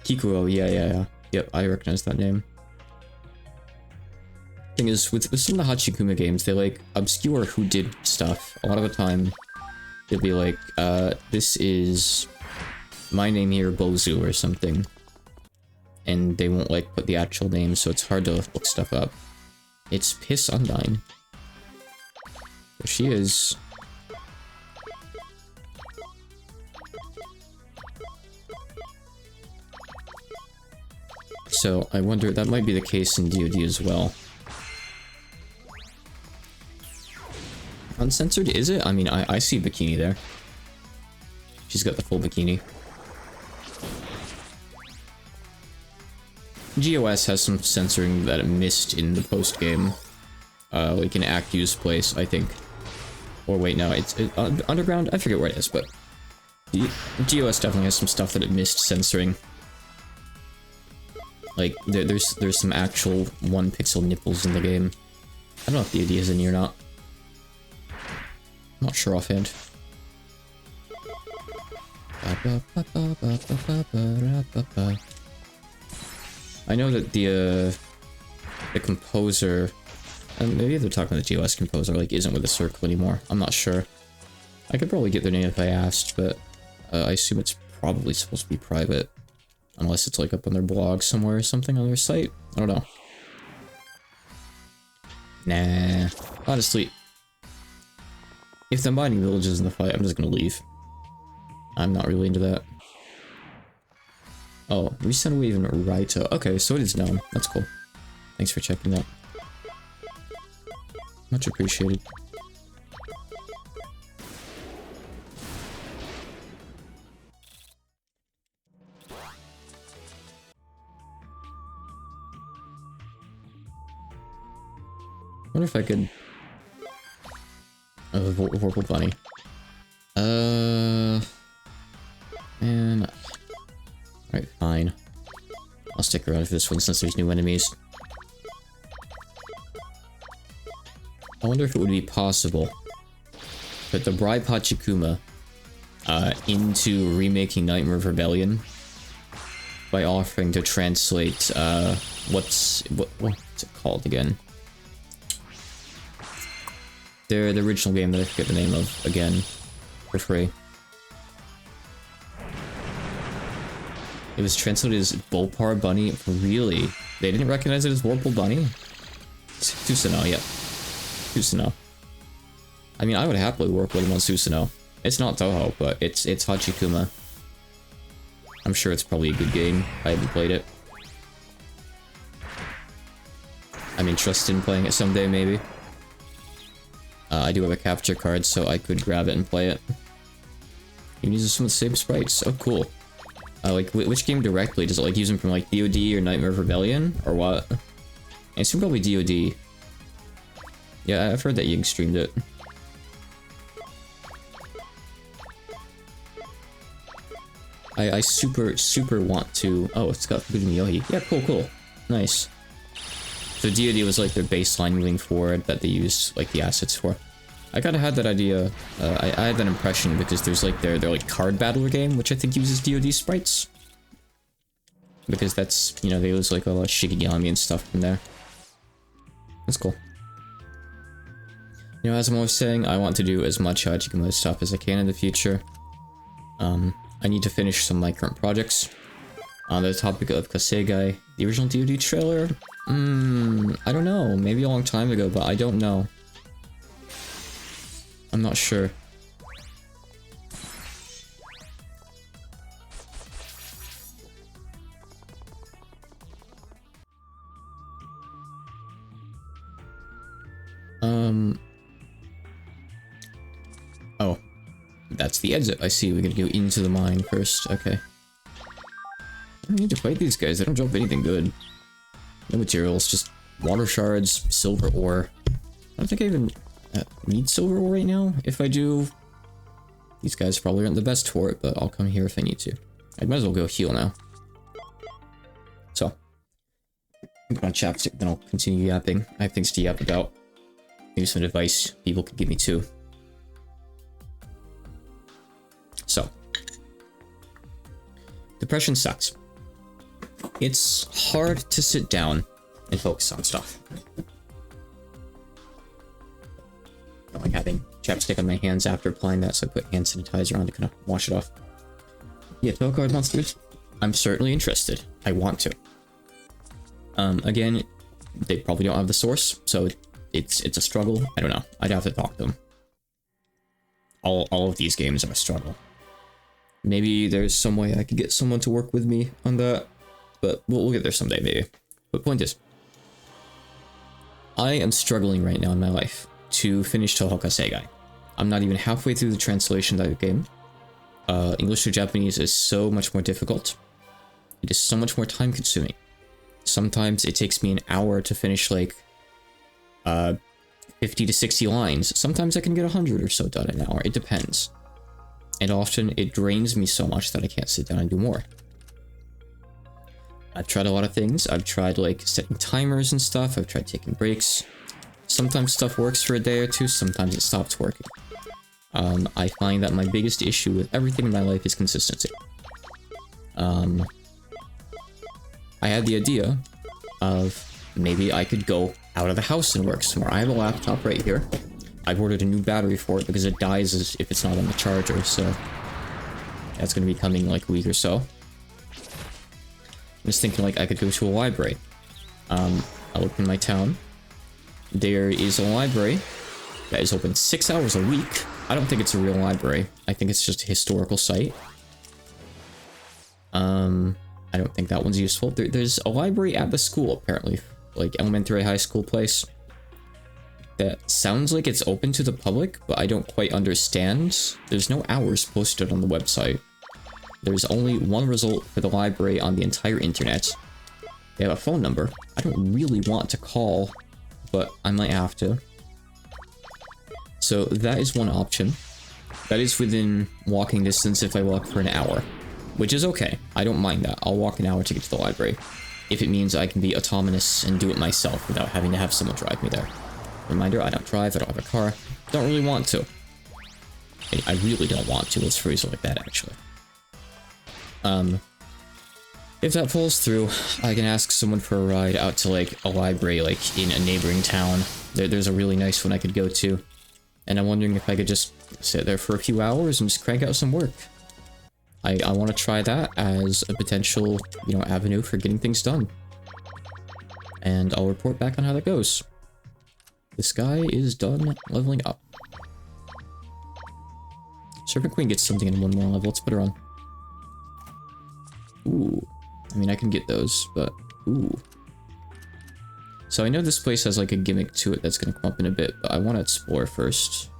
Kikuo, yeah. Yep, I recognize that name. Thing is, with some of the Hachikuma games, they like obscure who did stuff. A lot of the time, they'll be like, this is my name here, Bozu, or something. And they won't like put the actual name, so it's hard to look stuff up. It's Piss Undyne. There she is. So, I wonder, that might be the case in DoD as well. Uncensored, is it? I mean, I see bikini there. She's got the full bikini. GOS has some censoring that it missed in the post-game. Like in Act-Use place, I think. Or wait, no, it's Underground? I forget where it is, but... GOS definitely has some stuff that it missed censoring. Like, there's some actual 1 pixel nipples in the game. I don't know if the idea is in here or not. Not sure offhand. I know that the composer, and maybe they're talking about the GOS composer, like, isn't with the circle anymore. I'm not sure. I could probably get their name if I asked, but I assume it's probably supposed to be private. Unless it's like up on their blog somewhere or something on their site. I don't know. Nah. Honestly, if the mining villages in the fight, I'm just gonna leave. I'm not really into that. Oh, resend wave and Raito. Okay, so it is known. That's cool. Thanks for checking that. Much appreciated. I wonder if I could... Oh, Vorpal Bunny. Man... Alright, fine. I'll stick around for this one since there's new enemies. I wonder if it would be possible to put the Bribe Hachikuma into remaking Nightmare of Rebellion by offering to translate what's it called again? The original game that I forget the name of again for free. It was translated as Volpar Bunny. Really? They didn't recognize it as Vorpal Bunny? Susanoo, yeah. Susanoo. I mean, I would happily work with him on Susanoo. It's not Toho, but it's Hachikuma. I'm sure it's probably a good game. I haven't played it. I'm interested in playing it someday, maybe. I do have a capture card, so I could grab it and play it. You use some of the same sprites. Oh, cool. Like, which game directly? Does it, like, use them from, like, DoD or Nightmare of Rebellion? Or what? I assume probably DoD. Yeah, I've heard that Ying streamed it. I super want to... Oh, it's got good Miyohi. Yeah, cool. Nice. So DoD was, like, their baseline moving forward that they used, like, the assets for. I kinda had that idea, I had that impression because there's, like, their like, card battler game, which I think uses DoD sprites. Because that's, you know, they use, like, a lot of Shigeyami and stuff from there. That's cool. You know, as I'm always saying, I want to do as much Hachikuma stuff as I can in the future. I need to finish some of my current projects. On the topic of Kasegai, the original DoD trailer? I don't know. Maybe a long time ago, but I don't know. I'm not sure. That's the exit. I see. We gotta go into the mine first. Okay. I don't need to fight these guys. They don't drop anything good. No materials, just water shards, silver ore. I don't think I even need silver ore right now. If I do, these guys probably aren't the best for it, but I'll come here if I need to. I might as well go heal now. So, I'm on chapstick, then I'll continue yapping. I have things to yap about. Maybe some advice people could give me too. So, depression sucks. It's hard to sit down and focus on stuff. I don't like having chapstick on my hands after applying that, so I put hand sanitizer on to kind of wash it off. Yeah, 12 card monsters? I'm certainly interested. I want to. Again, they probably don't have the source, so it's a struggle. I don't know. I'd have to talk to them. All of these games are a struggle. Maybe there's some way I could get someone to work with me on that, but we'll get there someday, maybe. But point is, I am struggling right now in my life to finish Touhou Seigai. I'm not even halfway through the translation of that game. English to Japanese is so much more difficult. It is so much more time consuming. Sometimes it takes me an hour to finish like 50 to 60 lines. Sometimes I can get 100 or so done in an hour. It depends. And often it drains me so much that I can't sit down and do more. I've tried a lot of things. I've tried like setting timers and stuff. I've tried taking breaks. Sometimes stuff works for a day or two. Sometimes it stops working. I find that my biggest issue with everything in my life is consistency. I had the idea of maybe I could go out of the house and work somewhere. I have a laptop right here. I've ordered a new battery for it because it dies if it's not on the charger, so that's going to be coming like a week or so. I was thinking like I could go to a library. I looked in my town. There is a library that is open 6 hours a week. I don't think it's a real library. I think it's just a historical site. I don't think that one's useful. There's a library at the school, apparently. Like, elementary, high school place. That sounds like it's open to the public, but I don't quite understand. There's no hours posted on the website. There's only one result for the library on the entire internet. They have a phone number. I don't really want to call, but I might have to. So that is one option. That is within walking distance if I walk for an hour. Which is okay. I don't mind that. I'll walk an hour to get to the library. If it means I can be autonomous and do it myself without having to have someone drive me there. Reminder, I don't drive, I don't have a car. Don't really want to. I really don't want to, let's phrase it like that, actually. If that falls through, I can ask someone for a ride out to, like, a library, like, in a neighboring town. There's a really nice one I could go to. And I'm wondering if I could just sit there for a few hours and just crank out some work. I want to try that as a potential, you know, avenue for getting things done. And I'll report back on how that goes. This guy is done leveling up. Serpent Queen gets something in one more level. Let's put her on. Ooh. I mean, I can get those, but... Ooh. So I know this place has like a gimmick to it that's going to come up in a bit, but I want to explore first.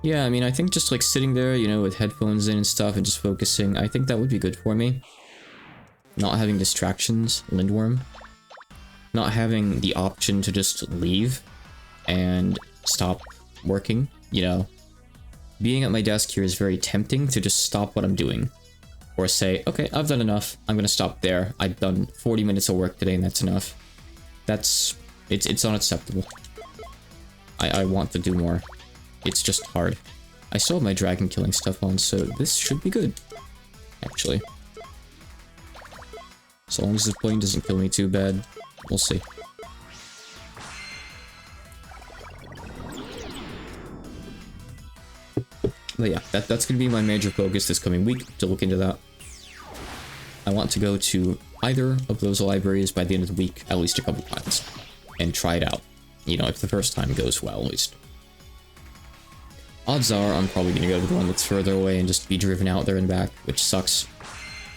Yeah, I mean, I think just like sitting there, you know, with headphones in and stuff and just focusing, I think that would be good for me. Not having distractions, Lindworm. Not having the option to just leave and stop working, you know. Being at my desk here is very tempting to just stop what I'm doing. Or say, okay, I've done enough, I'm gonna stop there. I've done 40 minutes of work today and that's enough. It's unacceptable. I want to do more. It's just hard. I still have my dragon killing stuff on, so this should be good. Actually. So long as this plane doesn't kill me too bad, we'll see. But yeah, that's gonna be my major focus this coming week, to look into that. I want to go to either of those libraries by the end of the week, at least a couple times, and try it out. You know, if the first time goes well, at least. Odds are I'm probably gonna go to the one that's further away and just be driven out there and back, which sucks.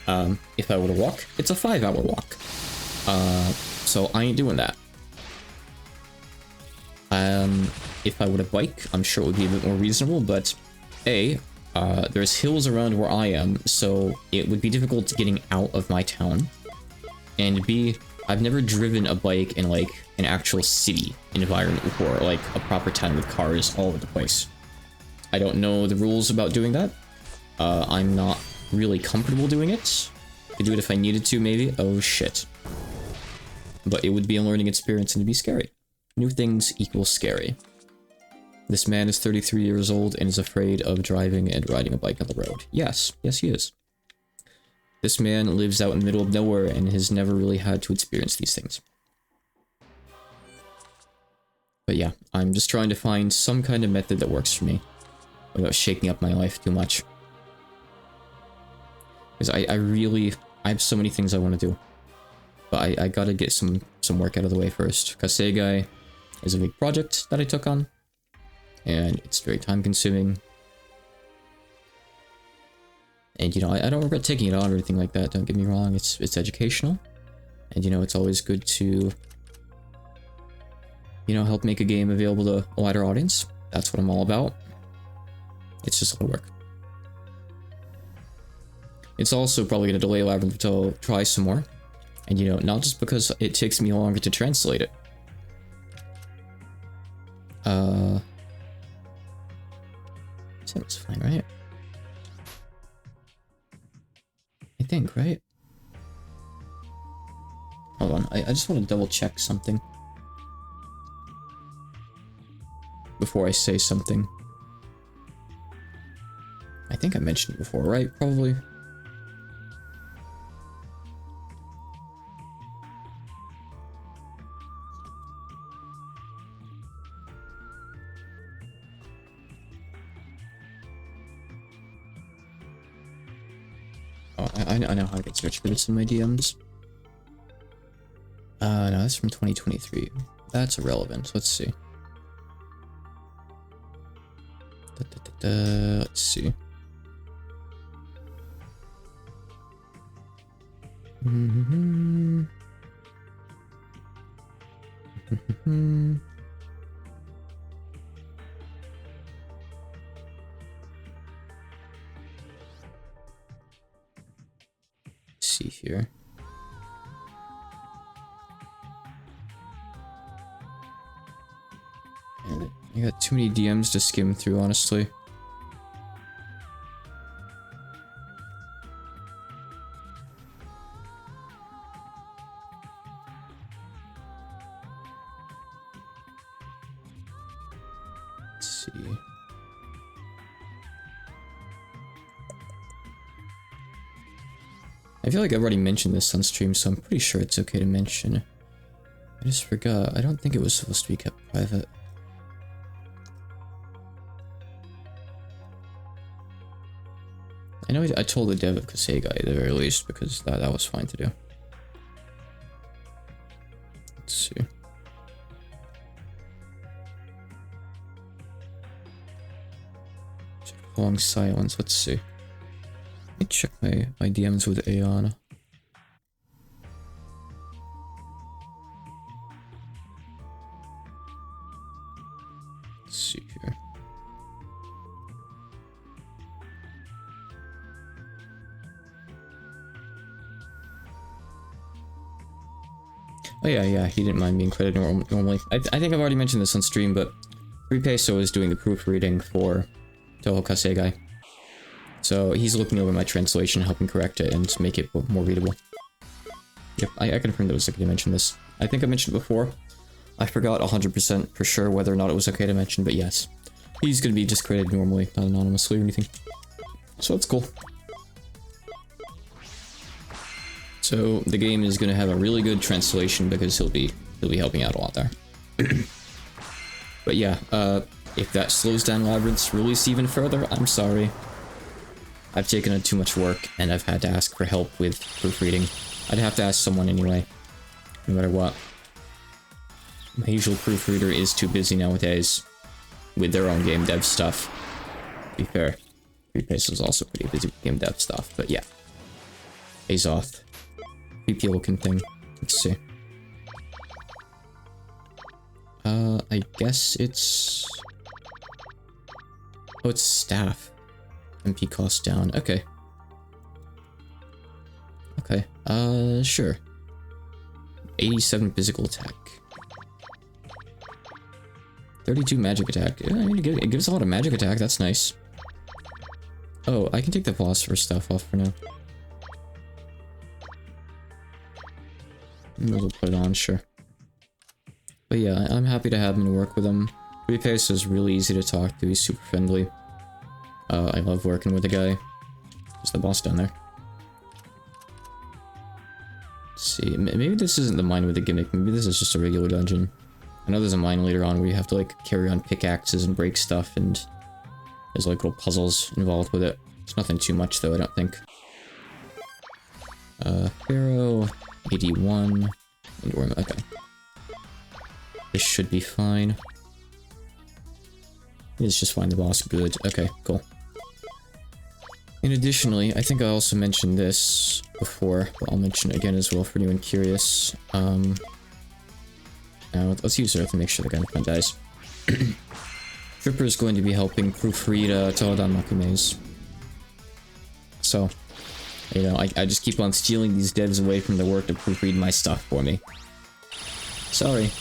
If I were to walk, it's a 5-hour walk. So I ain't doing that. if I would a bike, I'm sure it would be a bit more reasonable, but A, there's hills around where I am, so it would be difficult getting out of my town. And B, I've never driven a bike in, like, an actual city environment before, like a proper town with cars all over the place. I don't know the rules about doing that. I'm not really comfortable doing it. I could do it if I needed to, maybe. Oh, shit. But it would be a learning experience and it'd be scary. New things equal scary. This man is 33 years old and is afraid of driving and riding a bike on the road. Yes, yes he is. This man lives out in the middle of nowhere and has never really had to experience these things. But yeah, I'm just trying to find some kind of method that works for me without shaking up my life too much. Because I have so many things I want to do. But I gotta get some work out of the way first. Kasegai is a big project that I took on. And it's very time consuming. And, you know, I don't regret taking it on or anything like that, don't get me wrong, it's educational. And, you know, it's always good to, you know, help make a game available to a wider audience. That's what I'm all about. It's just a lot of work. It's also probably going to delay Labyrinth until I'll try some more. And, you know, not just because it takes me longer to translate it. Seems fine, right? I think, right? Hold on, I just want to double check something before I say something. I think I mentioned it before, right? Probably. Oh, I know how to get search credits in my DMs. No, that's from 2023. That's irrelevant. Let's see. Let's see. See here. I got too many DMs to skim through, honestly. Let's see. I feel like I've already mentioned this on stream, so I'm pretty sure it's okay to mention. I just forgot. I don't think it was supposed to be kept private. I know I told the dev of Kasegai at the very least, because that was fine to do. Let's see. Long silence, let's see. Let me check my DMs with Aeon. Let's see here. Oh yeah, he didn't mind being credited normally. I think I've already mentioned this on stream, but 3Peso is doing the proofreading for Toho Kasegai. So he's looking over my translation, helping correct it and make it more readable. Yep, I confirmed it was okay to mention this. I think I mentioned it before. I forgot 100% for sure whether or not it was okay to mention, but yes. He's gonna be just credited normally, not anonymously or anything. So that's cool. So the game is gonna have a really good translation because he'll be helping out a lot there. But yeah, if that slows down Labyrinth's release even further, I'm sorry. I've taken on too much work, and I've had to ask for help with proofreading. I'd have to ask someone anyway, no matter what. My usual proofreader is too busy nowadays with their own game dev stuff. To be fair, 3Peso is also pretty busy with game dev stuff, but yeah. Azoth. Creepy looking thing. Let's see. I guess it's... Oh, it's staff. MP cost down. Okay. Okay. Sure. 87 physical attack. 32 magic attack. Yeah, I mean, it gives a lot of magic attack. That's nice. Oh, I can take the philosopher stuff off for now. Might as well put it on, sure. But yeah, I'm happy to have him and work with him. Repace is really easy to talk to. He's super friendly. I love working with the guy. There's the boss down there. Let's see, maybe this isn't the mine with the gimmick. Maybe this is just a regular dungeon. I know there's a mine later on where you have to like carry on pickaxes and break stuff, and there's like little puzzles involved with it. It's nothing too much though, I don't think. Pharaoh, 81, and Worm. Okay. This should be fine. Let's just find the boss. Good. Okay, cool. And additionally, I think I also mentioned this before, but I'll mention it again as well for anyone curious. Now, let's use her to make sure the guy in front dies. Tripper is going to be helping proofread Tohodan Makume's. So, you know, I just keep on stealing these devs away from the work to proofread my stuff for me. Sorry.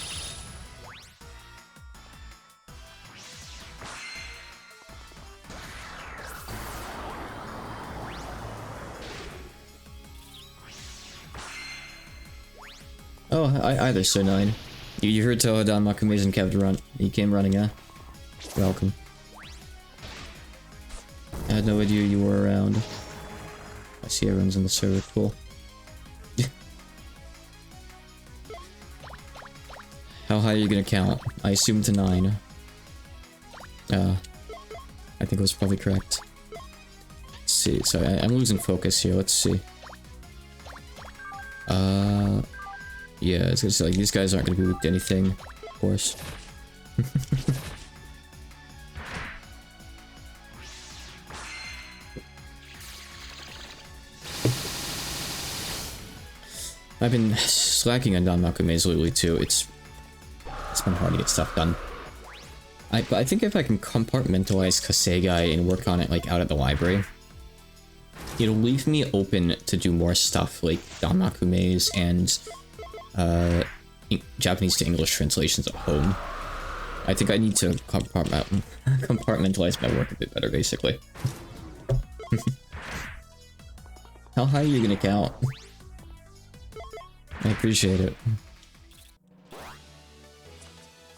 Oh, either so 9. You heard Tohodan Makume's and kept run. He came running, huh? Welcome. I had no idea you were around. I see everyone's in the server. Cool. How high are you gonna count? I assume to 9. I think it was probably correct. Let's see. So I'm losing focus here. Let's see. Yeah, it's gonna say like these guys aren't gonna be weak to anything, of course. I've been slacking on Don Makume's lately too. It's been hard to get stuff done. But I think if I can compartmentalize Kasegai and work on it like out at the library, it'll leave me open to do more stuff like Don Makume's and Japanese to English translations at home. I think I need to compartmentalize my work a bit better, basically. How high are you gonna count? I appreciate it.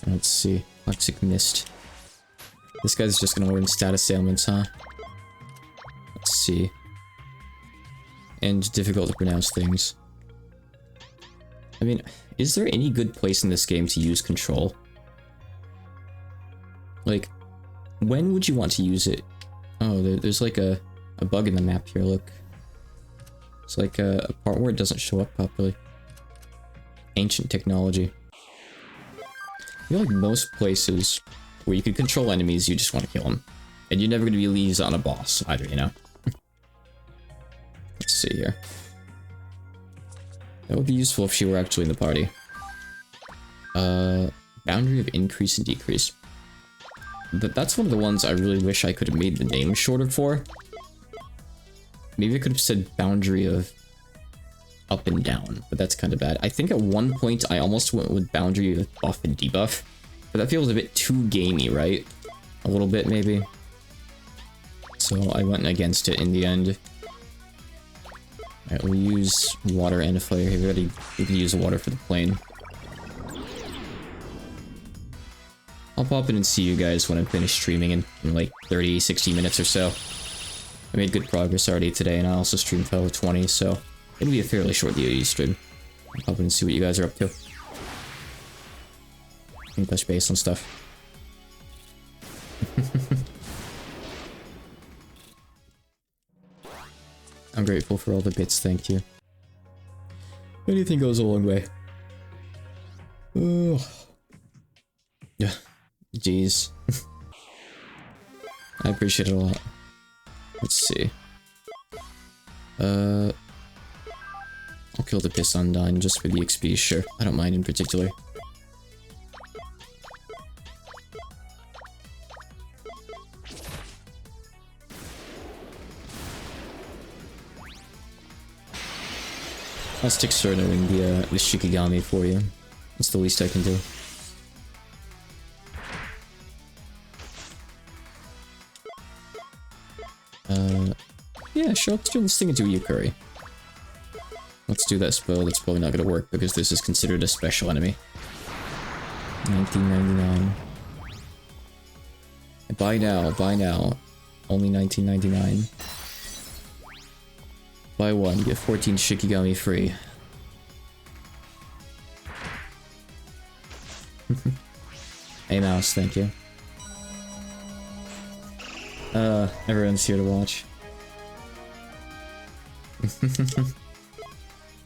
Let's see. Toxic Mist. This guy's just gonna learn status ailments, huh? Let's see. And difficult to pronounce things. I mean, is there any good place in this game to use control? Like, when would you want to use it? Oh, there's like a bug in the map here, look. It's like a part where it doesn't show up properly. Ancient technology. I feel like most places where you can control enemies, you just want to kill them. And you're never going to be leaves on a boss either, you know? Let's see here. That would be useful if she were actually in the party. Boundary of increase and decrease. That's one of the ones I really wish I could have made the name shorter for. Maybe I could have said boundary of up and down, but that's kind of bad. I think at one point I almost went with boundary of buff and debuff, but that feels a bit too gamey, right? A little bit, maybe. So I went against it in the end. Alright, we'll use water and a fire here. We can use water for the plane. I'll pop in and see you guys when I'm finished streaming in like 30, 60 minutes or so. I made good progress already today, and I also streamed till 20, so it'll be a fairly short DOD stream. I'll pop in and see what you guys are up to. And touch base on stuff. I'm grateful for all the bits, thank you. Anything goes a long way. Oh. Yeah. Jeez. I appreciate it a lot. Let's see. I'll kill the Piss Undyne just for the XP, sure. I don't mind in particular. I'll stick Sornoing the Shikigami for you. That's the least I can do. Yeah, sure, let's turn this thing into a Yukari. Let's do that spell. That's probably not gonna work because this is considered a special enemy. 1999. Buy now, buy now. Only 1999. Buy one, get 14 Shikigami free. Hey mouse, thank you. Everyone's here to watch.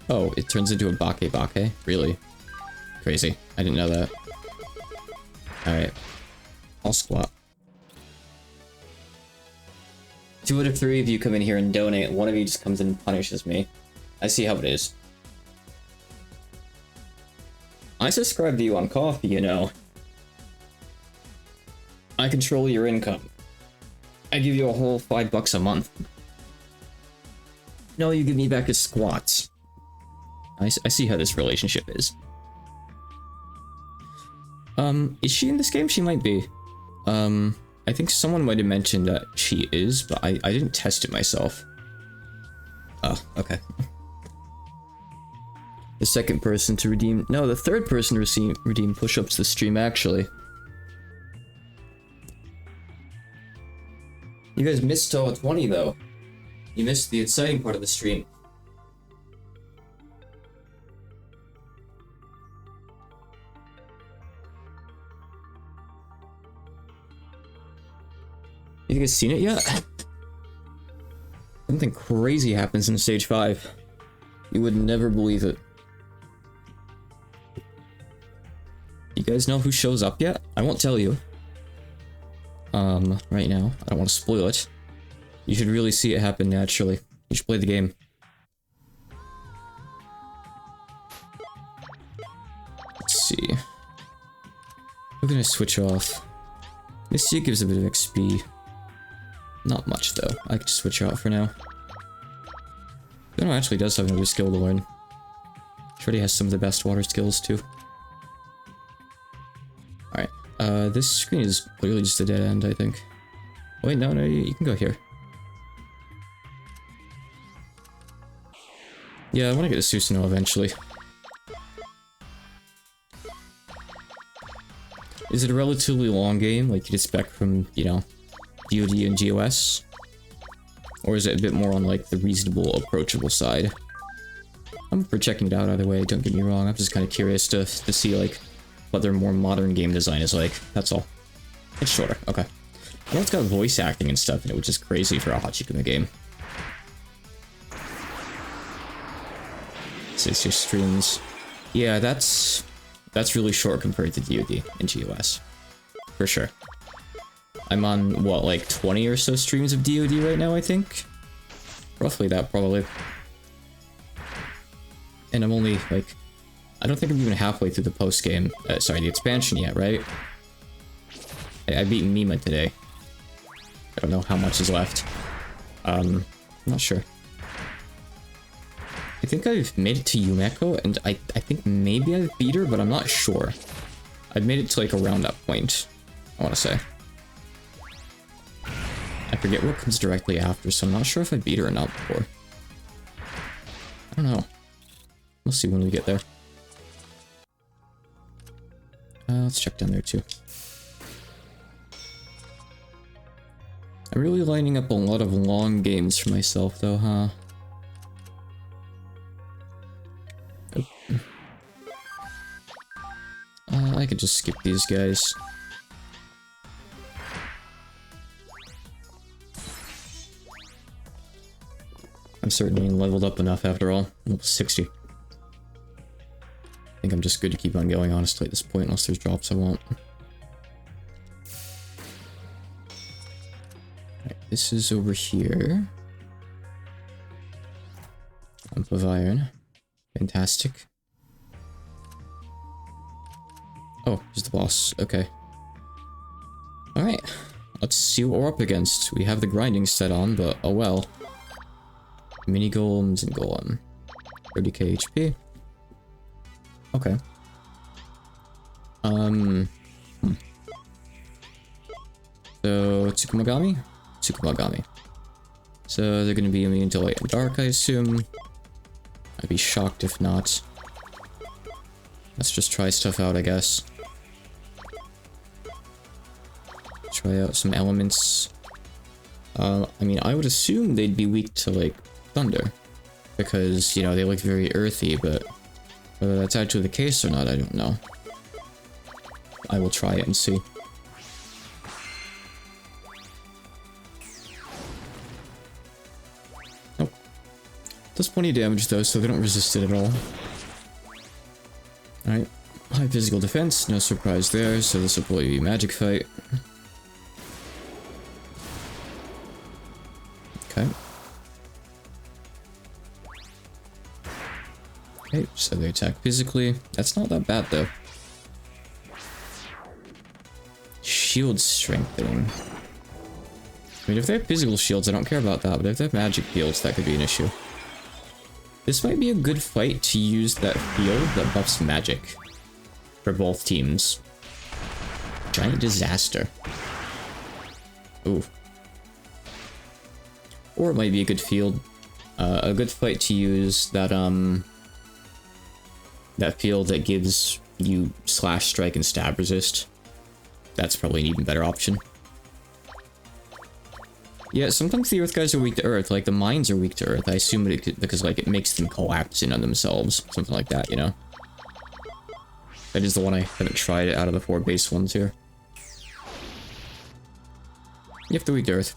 Oh, it turns into a Bake Bake? Really? Crazy. I didn't know that. Alright. I'll squat. 2 out of 3 of you come in here and donate, one of you just comes in and punishes me. I see how it is. I subscribe to you on coffee, you know. I control your income. I give you a whole $5 a month. No, you give me back as squats. I see how this relationship is. Is she in this game? She might be. I think someone might have mentioned that she is, but I didn't test it myself. Oh, okay. The second person to redeem... No, the third person to redeem push-ups this stream, actually. You guys missed 20, though. You missed the exciting part of the stream. You guys seen it yet? Something crazy happens in stage 5. You would never believe it. You guys know who shows up yet? I won't tell you. Right now. I don't want to spoil it. You should really see it happen naturally. You should play the game. Let's see. We're gonna switch off. This year gives a bit of XP. Not much though. I could just switch out for now. Uno actually does have another skill to learn. Shreddy has some of the best water skills too. Alright. This screen is clearly just a dead end, I think. Wait, no, you can go here. Yeah, I want to get a Susanoo eventually. Is it a relatively long game, like you'd expect from, you know, DoD and GOS? Or is it a bit more on, like, the reasonable, approachable side? I'm for checking it out either way, don't get me wrong. I'm just kind of curious to see, like, what their more modern game design is like. That's all. It's shorter, okay. Well, it's got voice acting and stuff in it, which is crazy for a Hachikuna game. Six your streams. Yeah, that's really short compared to DoD and GOS. For sure. I'm on, what, like 20 or so streams of DoD right now, I think? Roughly that, probably. And I'm only, like... I don't think I'm even halfway through the post-game. Sorry, the expansion yet, right? I beat Mima today. I don't know how much is left. I'm not sure. I think I've made it to Yumeko, and I think maybe I've beat her, but I'm not sure. I've made it to, like, around that point, I want to say. I forget what comes directly after, so I'm not sure if I beat her or not before. I don't know. We'll see when we get there. Let's check down there too. I'm really lining up a lot of long games for myself though, huh? I could just skip these guys. I'm certainly leveled up enough after all. Level 60. I think I'm just good to keep on going, honestly, at this point, unless there's drops I want. Right, this is over here. Lump of iron. Fantastic. Oh, here's the boss. Okay. Alright. Let's see what we're up against. We have the grinding set on, but oh well. Mini golems and golem. 30k HP. Okay. So, Tsukumagami? Tsukumagami. So, they're gonna be immune to light and dark, I assume. I'd be shocked if not. Let's just try stuff out, I guess. Try out some elements. I mean, I would assume they'd be weak to, like, thunder. Because, you know, they look very earthy, but whether that's actually the case or not, I don't know. I will try it and see. Nope. Does plenty of damage, though, so they don't resist it at all. Alright. High physical defense, no surprise there, so this will probably be a magic fight. Okay. Okay, so they attack physically. That's not that bad, though. Shield strengthening. I mean, if they have physical shields, I don't care about that, but if they have magic fields, that could be an issue. This might be a good fight to use that field that buffs magic for both teams. Giant disaster. Ooh. Or it might be a good field, a good fight to use that, that field that gives you slash, strike, and stab resist. That's probably an even better option. Yeah, sometimes the Earth guys are weak to Earth, like the mines are weak to Earth. I assume it because, like, it makes them collapse in on themselves. Something like that, you know? That is the one I haven't tried out of the 4 base ones here. You have to weak to Earth.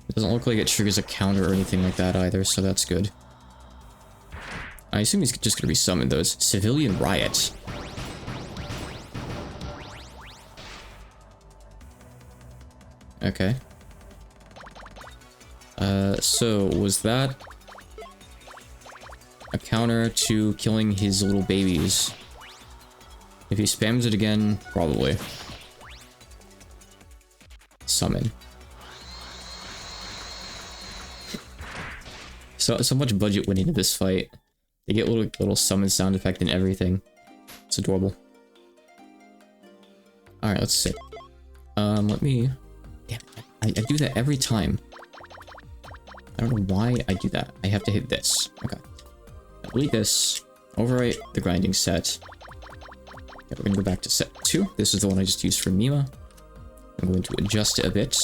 It doesn't look like it triggers a counter or anything like that either, so that's good. I assume he's just gonna be summoned, those. Civilian Riot. Okay. So was that a counter to killing his little babies? If he spams it again, probably. Summon. So much budget went into this fight. They get little summon sound effect and everything. It's adorable. Alright, let's see. Let me... Damn, I do that every time. I don't know why I do that. I have to hit this. Okay. Delete this. Overwrite the grinding set. Okay, we're gonna go back to set 2. This is the one I just used for Mima. I'm going to adjust it a bit.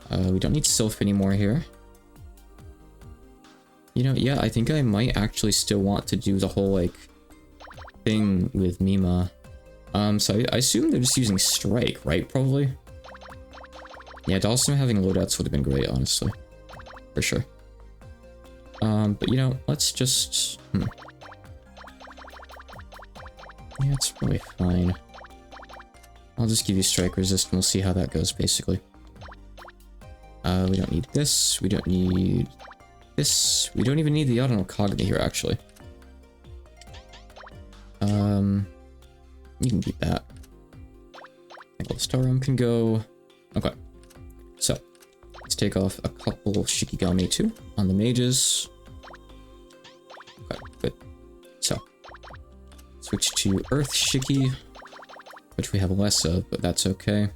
We don't need Sylph anymore here. You know, yeah, I think I might actually still want to do the whole, like, thing with Mima. So I assume they're just using Strike, right? Probably. Yeah, Dawson having loadouts would have been great, honestly. For sure. But you know, let's just... Yeah, it's probably fine. I'll just give you Strike Resist and we'll see how that goes, basically. We don't need this. We don't need... this. We don't even need the Auto Cognitive here, actually. You can keep that. I think the Star Realm can go. Okay. So, let's take off a couple Shikigami too on the mages. Okay, good. So, switch to Earth Shiki, which we have less of, but that's okay.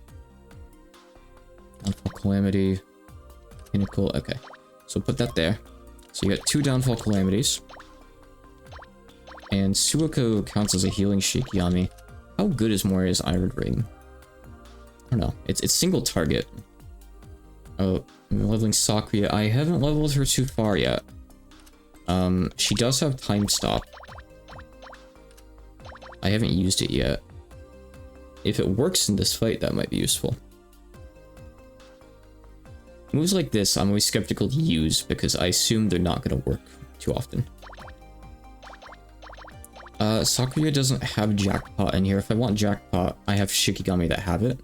Downfall Calamity, Pinnacle, okay. So put that there. So you got 2 Downfall Calamities. And Suiko counts as a healing Shikigami. How good is Moria's Iron Ring? I don't know. It's single target. Oh, I'm leveling Sakuya. I haven't leveled her too far yet. She does have Time Stop. I haven't used it yet. If it works in this fight, that might be useful. Moves like this, I'm always skeptical to use because I assume they're not going to work too often. Sakuya doesn't have Jackpot in here. If I want Jackpot, I have Shikigami that have it.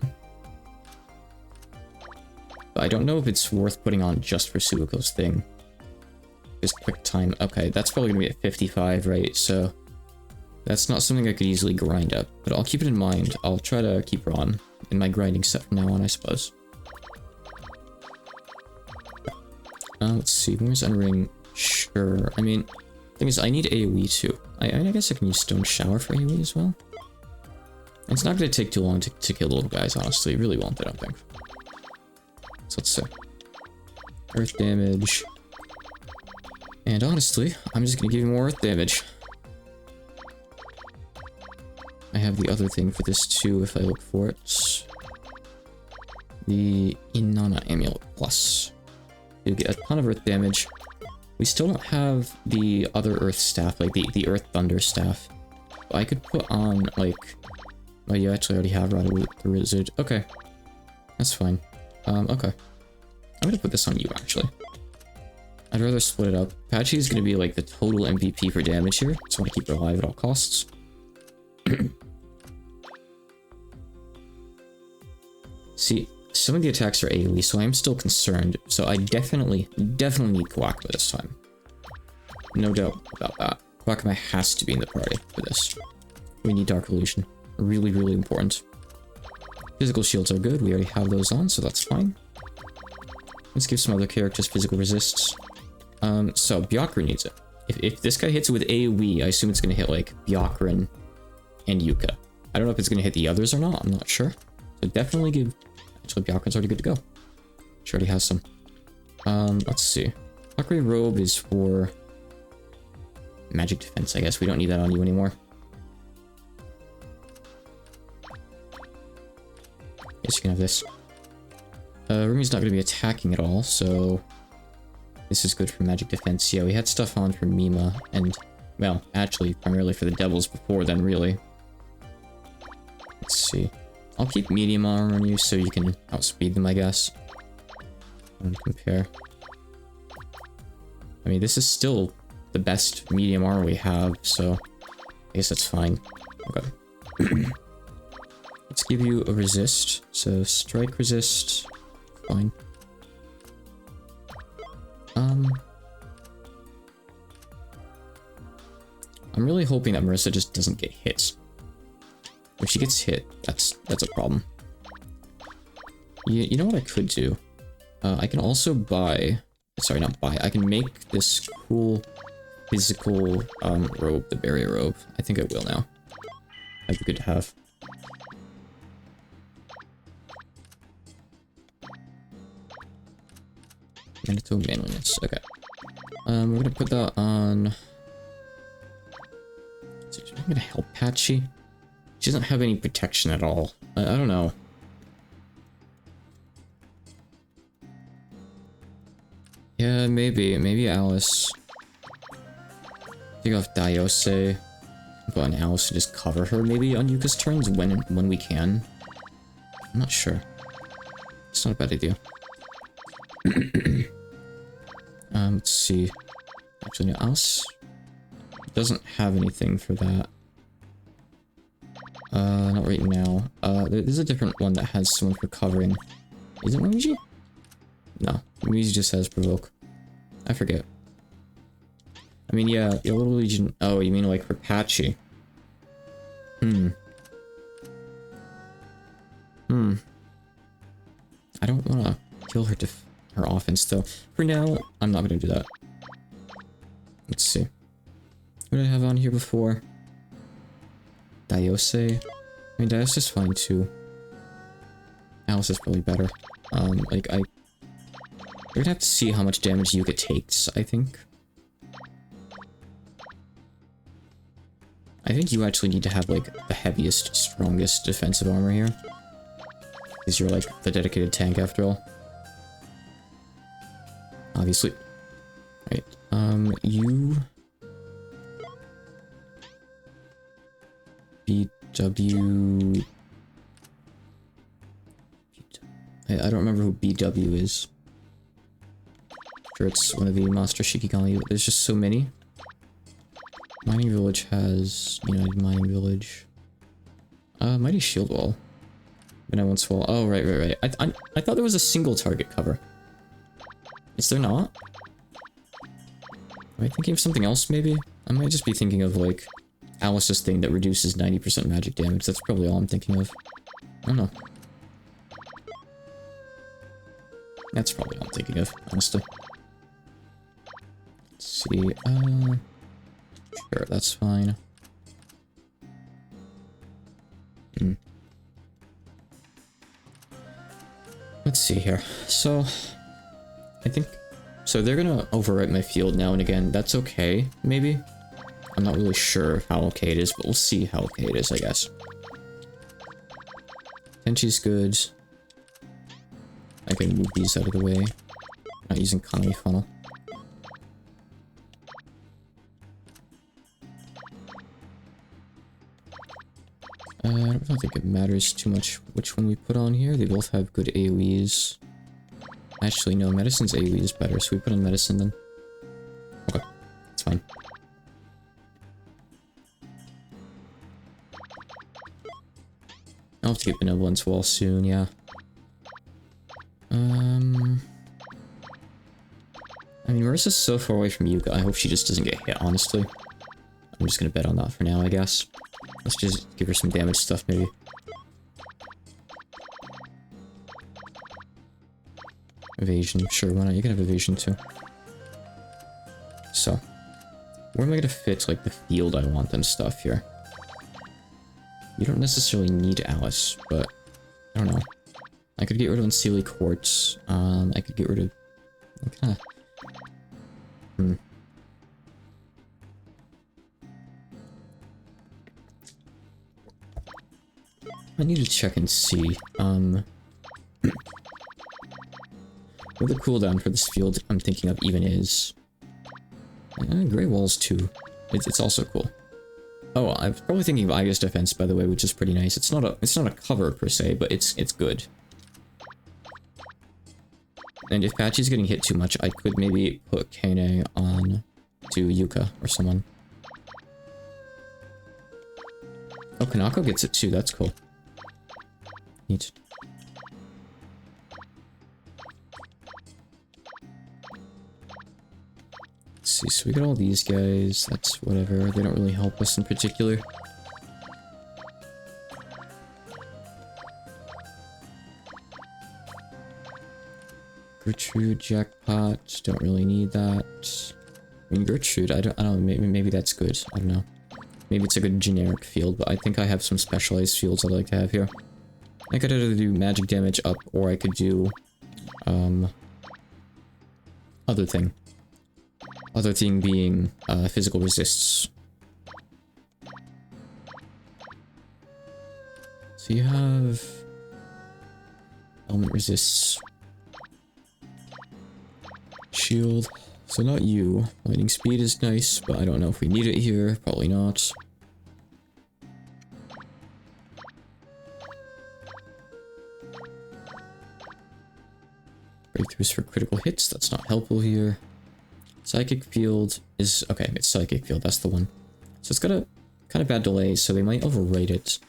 But I don't know if it's worth putting on just for Suiko's thing. Just quick time. Okay, that's probably going to be at 55, right? So that's not something I could easily grind up. But I'll keep it in mind. I'll try to keep her on in my grinding set from now on, I suppose. Let's see, where's Unring? Sure. I mean, thing is, I need AoE too. I guess I can use Stone Shower for AoE as well. It's not going to take too long to kill little guys, honestly. It really won't, I don't think. So let's see. Earth damage. And honestly, I'm just going to give you more earth damage. I have the other thing for this too, if I look for it. The Inanna Amulet Plus. You get a ton of earth damage. We still don't have the other earth staff, like the earth thunder staff. I could put on, like... Oh, you actually already have Rotted the Wizard. Okay. That's fine. Okay. I'm gonna put this on you, actually. I'd rather split it up. Patchy is gonna be, like, the total MVP for damage here, so I want to keep her alive at all costs. See, some of the attacks are AoE, so I'm still concerned. So I definitely need Kawakama this time. No doubt about that. Kawakama has to be in the party for this. We need Dark Illusion. Really, really important. Physical shields are good. We already have those on, so that's fine. Let's give some other characters physical resists. So Byakuran needs it. If this guy hits it with AoE, I assume it's going to hit, like, Byakuran and Yuka. I don't know if it's going to hit the others or not. I'm not sure. So definitely give... Actually, Byakuran's already good to go. She already has some. Let's see. Valkyrie Robe is for... magic defense, I guess. We don't need that on you anymore. Yes, you can have this. Rumi's not going to be attacking at all, so... This is good for magic defense. Yeah, we had stuff on for Mima, and... Well, actually, primarily for the devils before then, really. Let's see. I'll keep medium armor on you so you can outspeed them, I guess. And compare. I mean, this is still the best medium armor we have, so... I guess that's fine. Okay. Let's give you a resist. So, strike resist. Fine. I'm really hoping that Marissa just doesn't get hit. If she gets hit, that's a problem. You know what I could do? I can also buy... Sorry, not buy. I can make this cool physical robe, the barrier robe. I think I will now. That'd be good to have. Manito manliness. Okay. We're gonna put that on... I'm gonna help Patchy. She doesn't have any protection at all. I don't know. Yeah, maybe Alice. Take off Daiose. Put on Alice and just cover her maybe on Yuka's turns when we can. I'm not sure. It's not a bad idea. Let's see. Actually, no, Alice doesn't have anything for that. Not right now. There's a different one that has someone for covering. Is it Momiji? No, Momiji just has provoke. I forget. I mean, yeah, your little legion. Oh, you mean like for Patchy? I don't want to kill her her offense though. For now, I'm not gonna do that. Let's see. What did I have on here before? Daiose. I mean, Daiose is fine too. Alice is probably better. Like we're gonna have to see how much damage Yuka takes, I think. I think you actually need to have, like, the heaviest, strongest defensive armor here. Because you're, like, the dedicated tank after all. Obviously. Right. You... BW... I don't remember who BW is. Sure, it's one of the Monster Shikigami, but there's just so many. Mining Village has United Mining Village. Mighty Shield Wall. Benevolence Wall. Oh, right. I thought there was a single target cover. Is there not? Am I thinking of something else, maybe? I might just be thinking of, like, Alice's thing that reduces 90% magic damage. That's probably all I'm thinking of. I don't know. That's probably all I'm thinking of, honestly. see. Sure, that's fine. Let's see here. So, I think... So they're gonna overwrite my field now and again. That's okay, maybe? I'm not really sure how okay it is, but we'll see how okay it is, I guess. Tenchi's good. I can move these out of the way. Not using Kanami Funnel. I don't think it matters too much which one we put on here. They both have good AoEs. Actually, no, Medicine's AoE is better, so we put on Medicine then. Okay, that's fine. I'll have to get Benevolence Wall soon, yeah. I mean, Marissa's so far away from Yuka, I hope she just doesn't get hit, honestly. I'm just gonna bet on that for now, I guess. Let's just give her some damage stuff, maybe. Evasion, sure, why not? You can have evasion too. So, where am I gonna fit, like, the field I want and stuff here? You don't necessarily need Alice, but I don't know. I could get rid of Unseelie Quartz. I could get rid of... Kinda... I need to check and see. What the cooldown for this field I'm thinking of even is. Grey Walls too. It's also cool. Oh, I'm probably thinking of Aya's Defense, by the way, which is pretty nice. It's not a cover per se, but it's good. And if Patchy's getting hit too much, I could maybe put Kane on to Yuka or someone. Oh, Kanako gets it too, that's cool. Neat. Let's see, so we got all these guys, that's whatever, they don't really help us in particular. Gertrude, Jackpot, don't really need that. I mean, Gertrude, I don't know, maybe that's good, I don't know. Maybe it's a good generic field, but I think I have some specialized fields I'd like to have here. I could either do magic damage up, or I could do, other thing. Other thing being, physical resists. So you have... Element resists. Shield. So not you. Lightning speed is nice, but I don't know if we need it here. Probably not. Breakthroughs for critical hits. That's not helpful here. Psychic field is... Okay, it's Psychic field. That's the one. So it's got a kind of bad delay, so they might overrate it.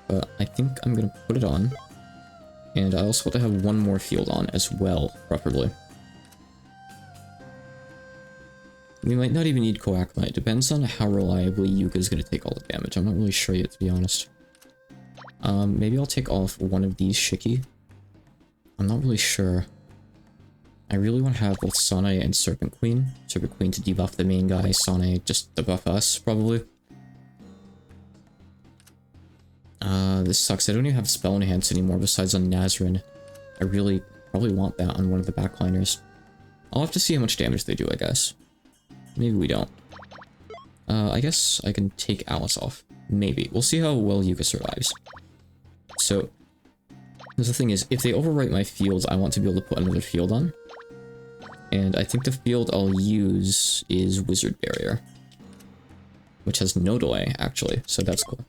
But I think I'm going to put it on. And I also want to have one more field on as well, preferably. We might not even need Coaquilite. It depends on how reliably Yuka's going to take all the damage. I'm not really sure yet, to be honest. Maybe I'll take off one of these Shiki. I'm not really sure. I really want to have both Sanae and Serpent Queen. Serpent Queen to debuff the main guy, Sanae just to buff us, probably. This sucks. I don't even have Spell Enhance anymore besides on Nazrin. I really probably want that on one of the backliners. I'll have to see how much damage they do, I guess. Maybe we don't. I guess I can take Alice off. Maybe. We'll see how well Yuka survives. So, the thing is, if they overwrite my fields, I want to be able to put another field on. And I think the field I'll use is Wizard Barrier. Which has no delay, actually, so that's cool.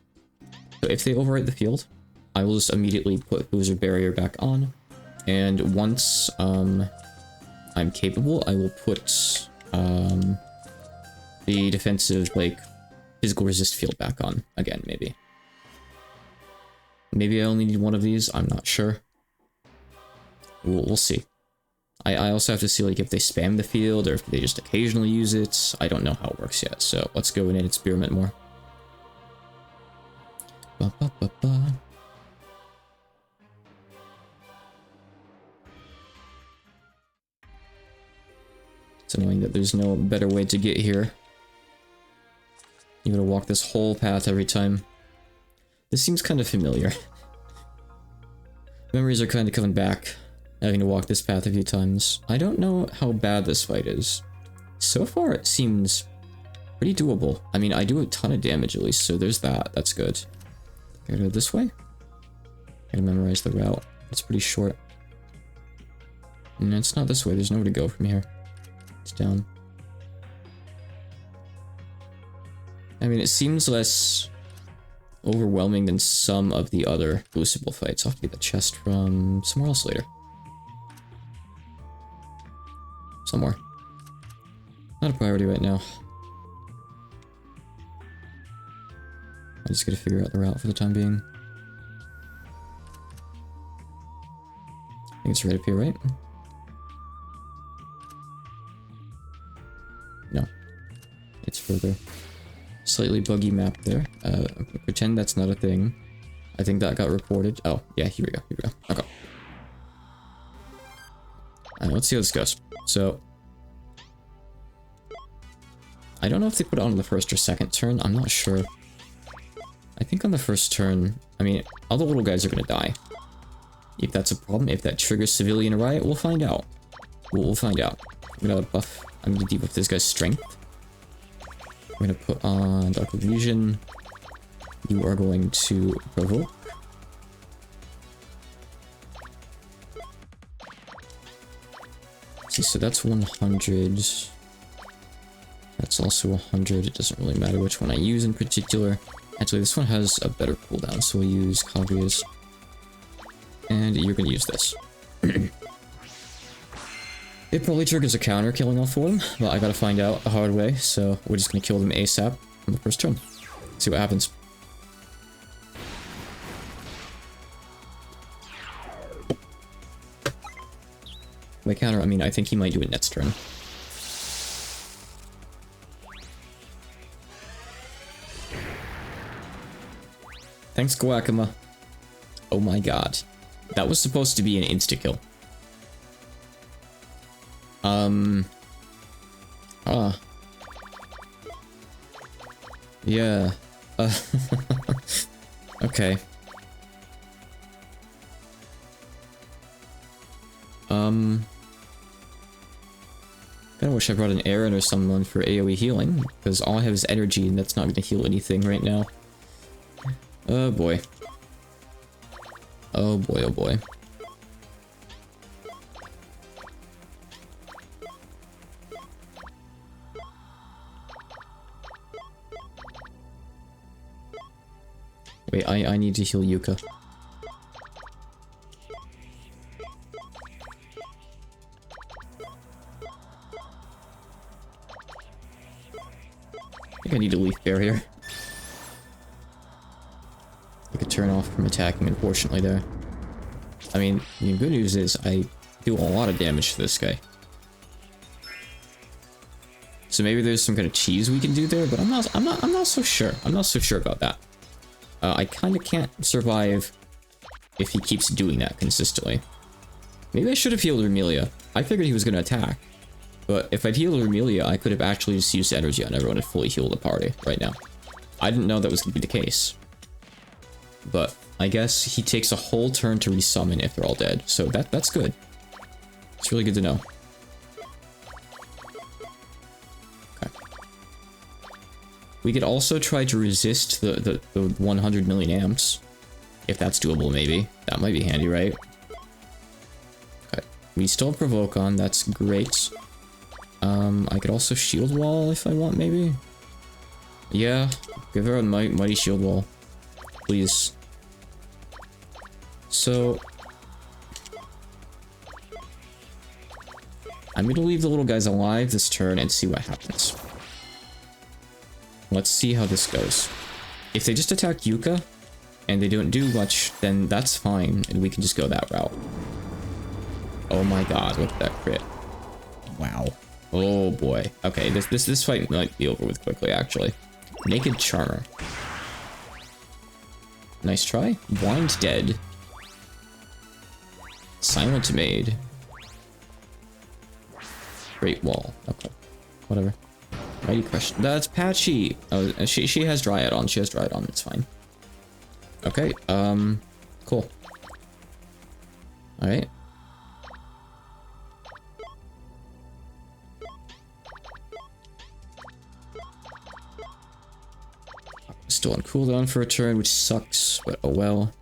So if they overwrite the field, I will just immediately put Wizard Barrier back on. And once I'm capable, I will put the defensive, like, physical resist field back on. Again, maybe. Maybe I only need one of these, I'm not sure. We'll see. I also have to see, like, if they spam the field, or if they just occasionally use it. I don't know how it works yet, so let's go in and experiment more. Ba, ba, ba, ba. It's annoying that there's no better way to get here. You gotta walk this whole path every time. This seems kind of familiar. Memories are kind of coming back, having to walk this path a few times. I don't know how bad this fight is. So far, it seems pretty doable. I mean, I do a ton of damage at least, so there's that. That's good. Gotta go this way. Gotta memorize the route. It's pretty short. And it's not this way. There's nowhere to go from here. It's down. I mean, it seems less overwhelming than some of the other Crucible fights. I'll have to get the chest from somewhere else later. Somewhere. Not a priority right now. I just gotta figure out the route for the time being. I think it's right up here, right? No. It's further. Slightly buggy map there. Pretend that's not a thing. I think that got reported. Oh, yeah, here we go, here we go. Okay. Alright, let's see how this goes. So, I don't know if they put it on the first or second turn. I'm not sure. I think on the first turn, I mean, all the little guys are gonna die. If that's a problem, if that triggers civilian riot, we'll find out. We'll find out. I'm gonna debuff this guy's strength. I'm gonna put on Dark Illusion. You are going to provoke. See, so that's 100. That's also 100. It doesn't really matter which one I use in particular. Actually, this one has a better cooldown, so we'll use Kaguya's. And you're gonna use this. It probably triggers a counter killing all four of them, but I gotta find out the hard way, so we're just gonna kill them ASAP on the first turn. See what happens. By counter, I mean I think he might do it next turn. Thanks, Guacama. Oh my god. That was supposed to be an insta-kill. Yeah. Okay. Kinda wish I brought an Aaron or someone for AoE healing, because all I have is energy and that's not gonna heal anything right now. Oh boy. Oh boy, oh boy. Wait, I need to heal Yuka. I think I need a leaf barrier. I could turn off from attacking, unfortunately, there. I mean, the good news is I do a lot of damage to this guy. So maybe there's some kind of cheese we can do there, but I'm not so sure. I'm not so sure about that. I kind of can't survive if he keeps doing that consistently. Maybe I should have healed Amelia. I figured he was going to attack. But if I'd healed Amelia, I could have actually just used energy on everyone and fully healed the party right now. I didn't know that was going to be the case. But I guess he takes a whole turn to resummon if they're all dead. So that's good. It's really good to know. We could also try to resist the 100 million amps. If that's doable, maybe. That might be handy, right? Okay. We still have Provoke on, that's great. I could also Shield Wall if I want, maybe? Yeah, give her a Mighty Shield Wall. Please. So... I'm gonna leave the little guys alive this turn and see what happens. Let's see how this goes. If they just attack Yuka, and they don't do much, then that's fine, and we can just go that route. Oh my god, look at that crit. Wow. Oh boy. Okay, this fight might be over with quickly, actually. Naked Charmer. Nice try. Blind Dead. Silent Maid. Great Wall. Okay. Whatever. Mighty Crush. That's Patchy! Oh, she has Dryad on. She has Dryad on. It's fine. Okay, cool. Alright. Still on cooldown for a turn, which sucks, but oh well.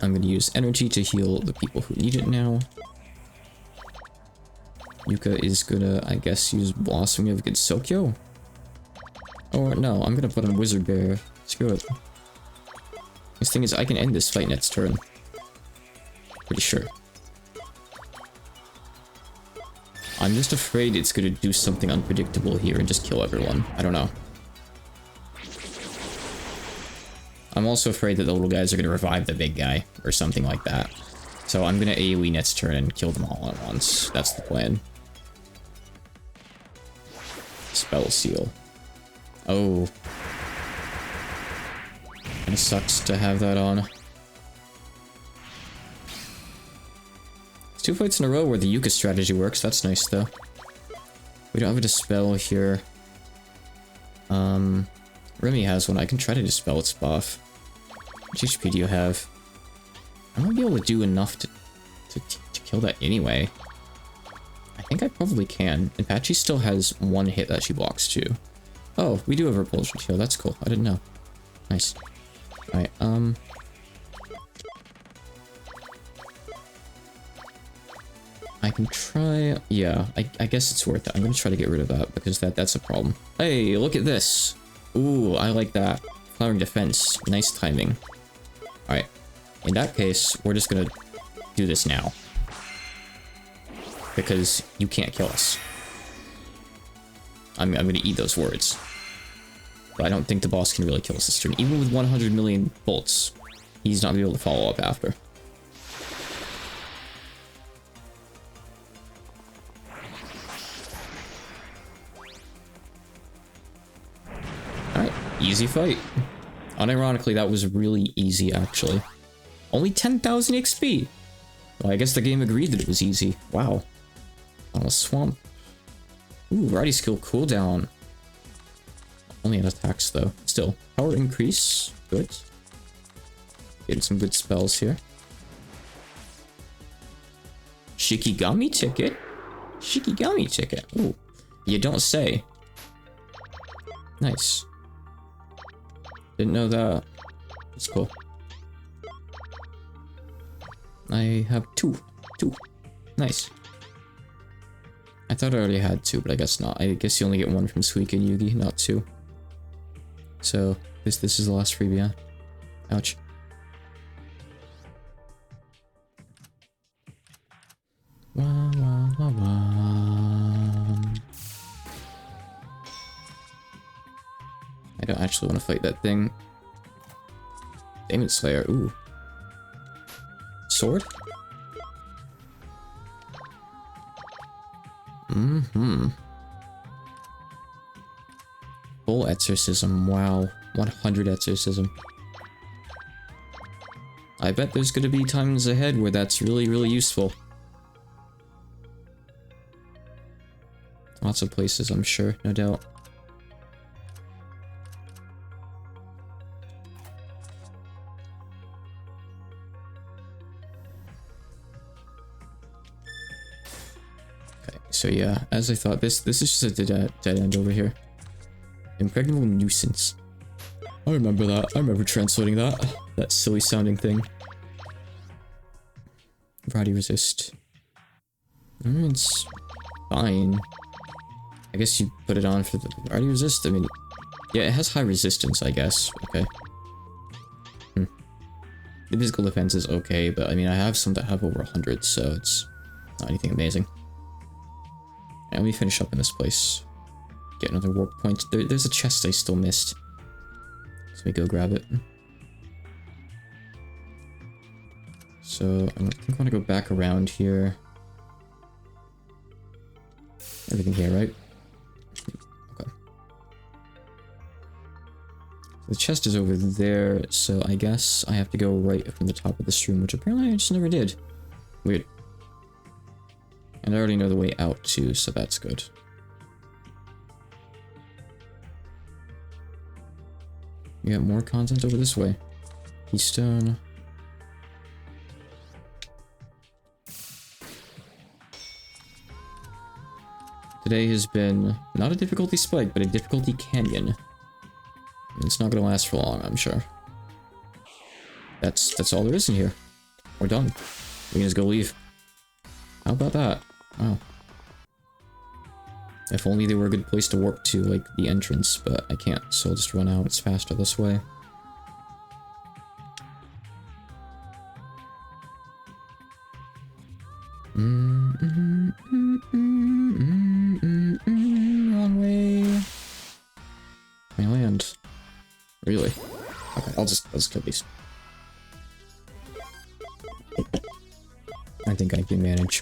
I'm gonna use energy to heal the people who need it now. Yuka is gonna, I guess, use Blossoming of Gensokyo? Or no, I'm gonna put on Wizard Bear. Screw it. This thing is, I can end this fight next turn. Pretty sure. I'm just afraid it's gonna do something unpredictable here and just kill everyone. I don't know. I'm also afraid that the little guys are gonna revive the big guy, or something like that. So I'm gonna AoE next turn and kill them all at once. That's the plan. Spell Seal. Oh. Kinda sucks to have that on. It's 2 fights in a row where the Yuka strategy works. That's nice, though. We don't have a Dispel here. Remy has one. I can try to Dispel its buff. How much HP do you have? I might be able to do enough to kill that anyway. I think I probably can. And Patchy still has 1 hit that she blocks too. Oh, we do have Repulsion here. That's cool. I didn't know. Nice. Alright, I can try... Yeah, I guess it's worth it. I'm gonna try to get rid of that, because that's a problem. Hey, look at this! Ooh, I like that. Flowering Defense. Nice timing. Alright. In that case, we're just gonna do this now. Because you can't kill us. I'm gonna eat those words. But I don't think the boss can really kill us this turn. Even with 100 million bolts, he's not gonna be able to follow up after. Alright, easy fight. Unironically, that was really easy, actually. Only 10,000 XP! Well, I guess the game agreed that it was easy. Wow. On a swamp. Ooh, Variety Skill cooldown. Only on attacks, though. Still. Power increase. Good. Getting some good spells here. Shikigami ticket? Shikigami ticket. Ooh. You don't say. Nice. Didn't know that. That's cool. I have 2. 2. Nice. I thought I already had 2, but I guess not. I guess you only get 1 from Suika and Yugi, not 2. So, this is the last freebie, huh? Ouch. Wah, wah, wah, wah. I don't actually want to fight that thing. Demon Slayer, ooh. Sword? Mm-hmm. Full Exorcism, wow. 100 Exorcism. I bet there's gonna be times ahead where that's really, really useful. Lots of places, I'm sure, no doubt. So yeah, as I thought, this is just a dead end over here. Impregnable Nuisance. I remember that. I remember translating that. That silly sounding thing. Variety Resist. It's fine. I guess you put it on for the Variety Resist. I mean, yeah, it has high resistance, I guess. Okay. The physical defense is okay, but I mean, I have some that have over 100, so it's not anything amazing. And we finish up in this place. Get another warp point. There's a chest I still missed. So we go grab it. So I think I want to go back around here. Everything here, right? Okay. The chest is over there, so I guess I have to go right from the top of this room, which apparently I just never did. Weird. And I already know the way out too, so that's good. We got more content over this way. Keystone. Today has been not a difficulty spike, but a difficulty canyon. It's not gonna last for long, I'm sure. That's all there is in here. We're done. We can just go leave. How about that? Wow. If only they were a good place to warp to, like, the entrance, but I can't, so I'll just run out. It's faster this way. Wrong way. My land. Really? Okay, I'll just kill these. I think I can manage.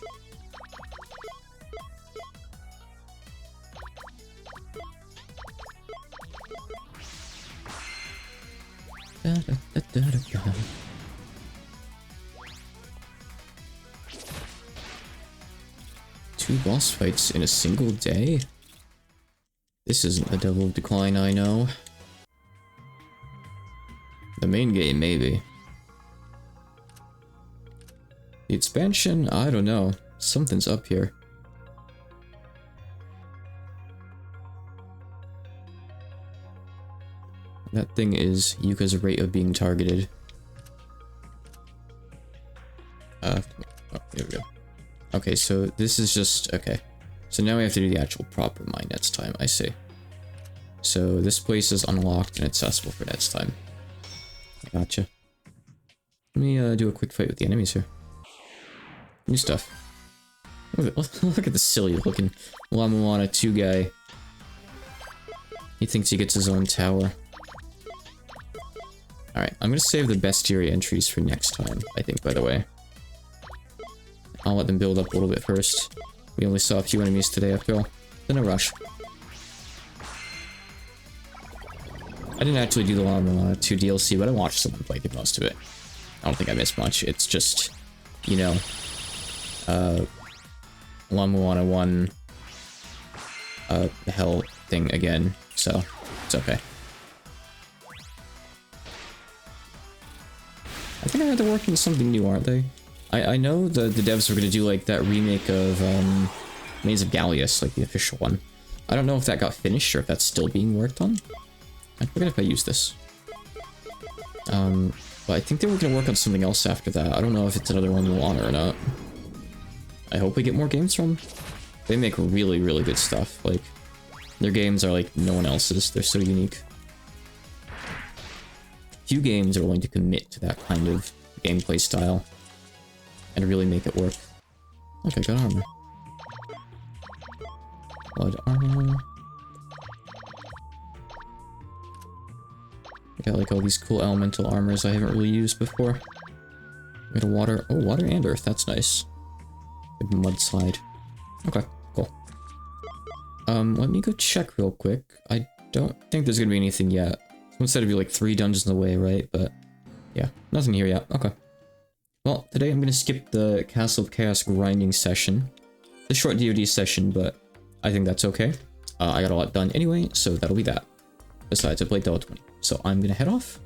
Two boss fights in a single day? This isn't the Devil of Decline I know. The main game, maybe. The expansion? I don't know. Something's up here. That thing is Yuka's rate of being targeted. Oh, here we go. Okay, so this is just... okay. So now we have to do the actual proper mine next time, I see. So this place is unlocked and accessible for next time. I gotcha. Let me do a quick fight with the enemies here. New stuff. Look at the silly looking Lamuana 2 guy. He thinks he gets his own tower. Alright, I'm gonna save the bestiary entries for next time, I think, by the way. I'll let them build up a little bit first. We only saw a few enemies today after all. Then a rush. I didn't actually do the Lamuana 2 DLC, but I watched someone play through most of it. I don't think I missed much. It's just, you know, Lamuana 1 hell thing again, so it's okay. I think I heard they're working on something new, aren't they? I know the devs were going to do like that remake of Maze of Gallius, like the official one. I don't know if that got finished or if that's still being worked on. I forget if I use this. But I think they were going to work on something else after that. I don't know if it's another one Moana or not. I hope we get more games from them. They make really, really good stuff. Like, their games are like no one else's. They're so unique. Few games are willing to commit to that kind of gameplay style and really make it work. Okay, got armor. Blood armor. I got like all these cool elemental armors I haven't really used before. We got a water. Oh, water and earth. That's nice. Good mudslide. Okay, cool. Let me go check real quick. I don't think there's gonna be anything yet. Someone said it'd be like 3 dungeons away, right? But yeah, nothing here yet. Okay. Well, today I'm gonna skip the Castle of Chaos grinding session. The short DoD session, but I think that's okay. I got a lot done anyway, so that'll be that. Besides, I played Delta 20. So I'm gonna head off.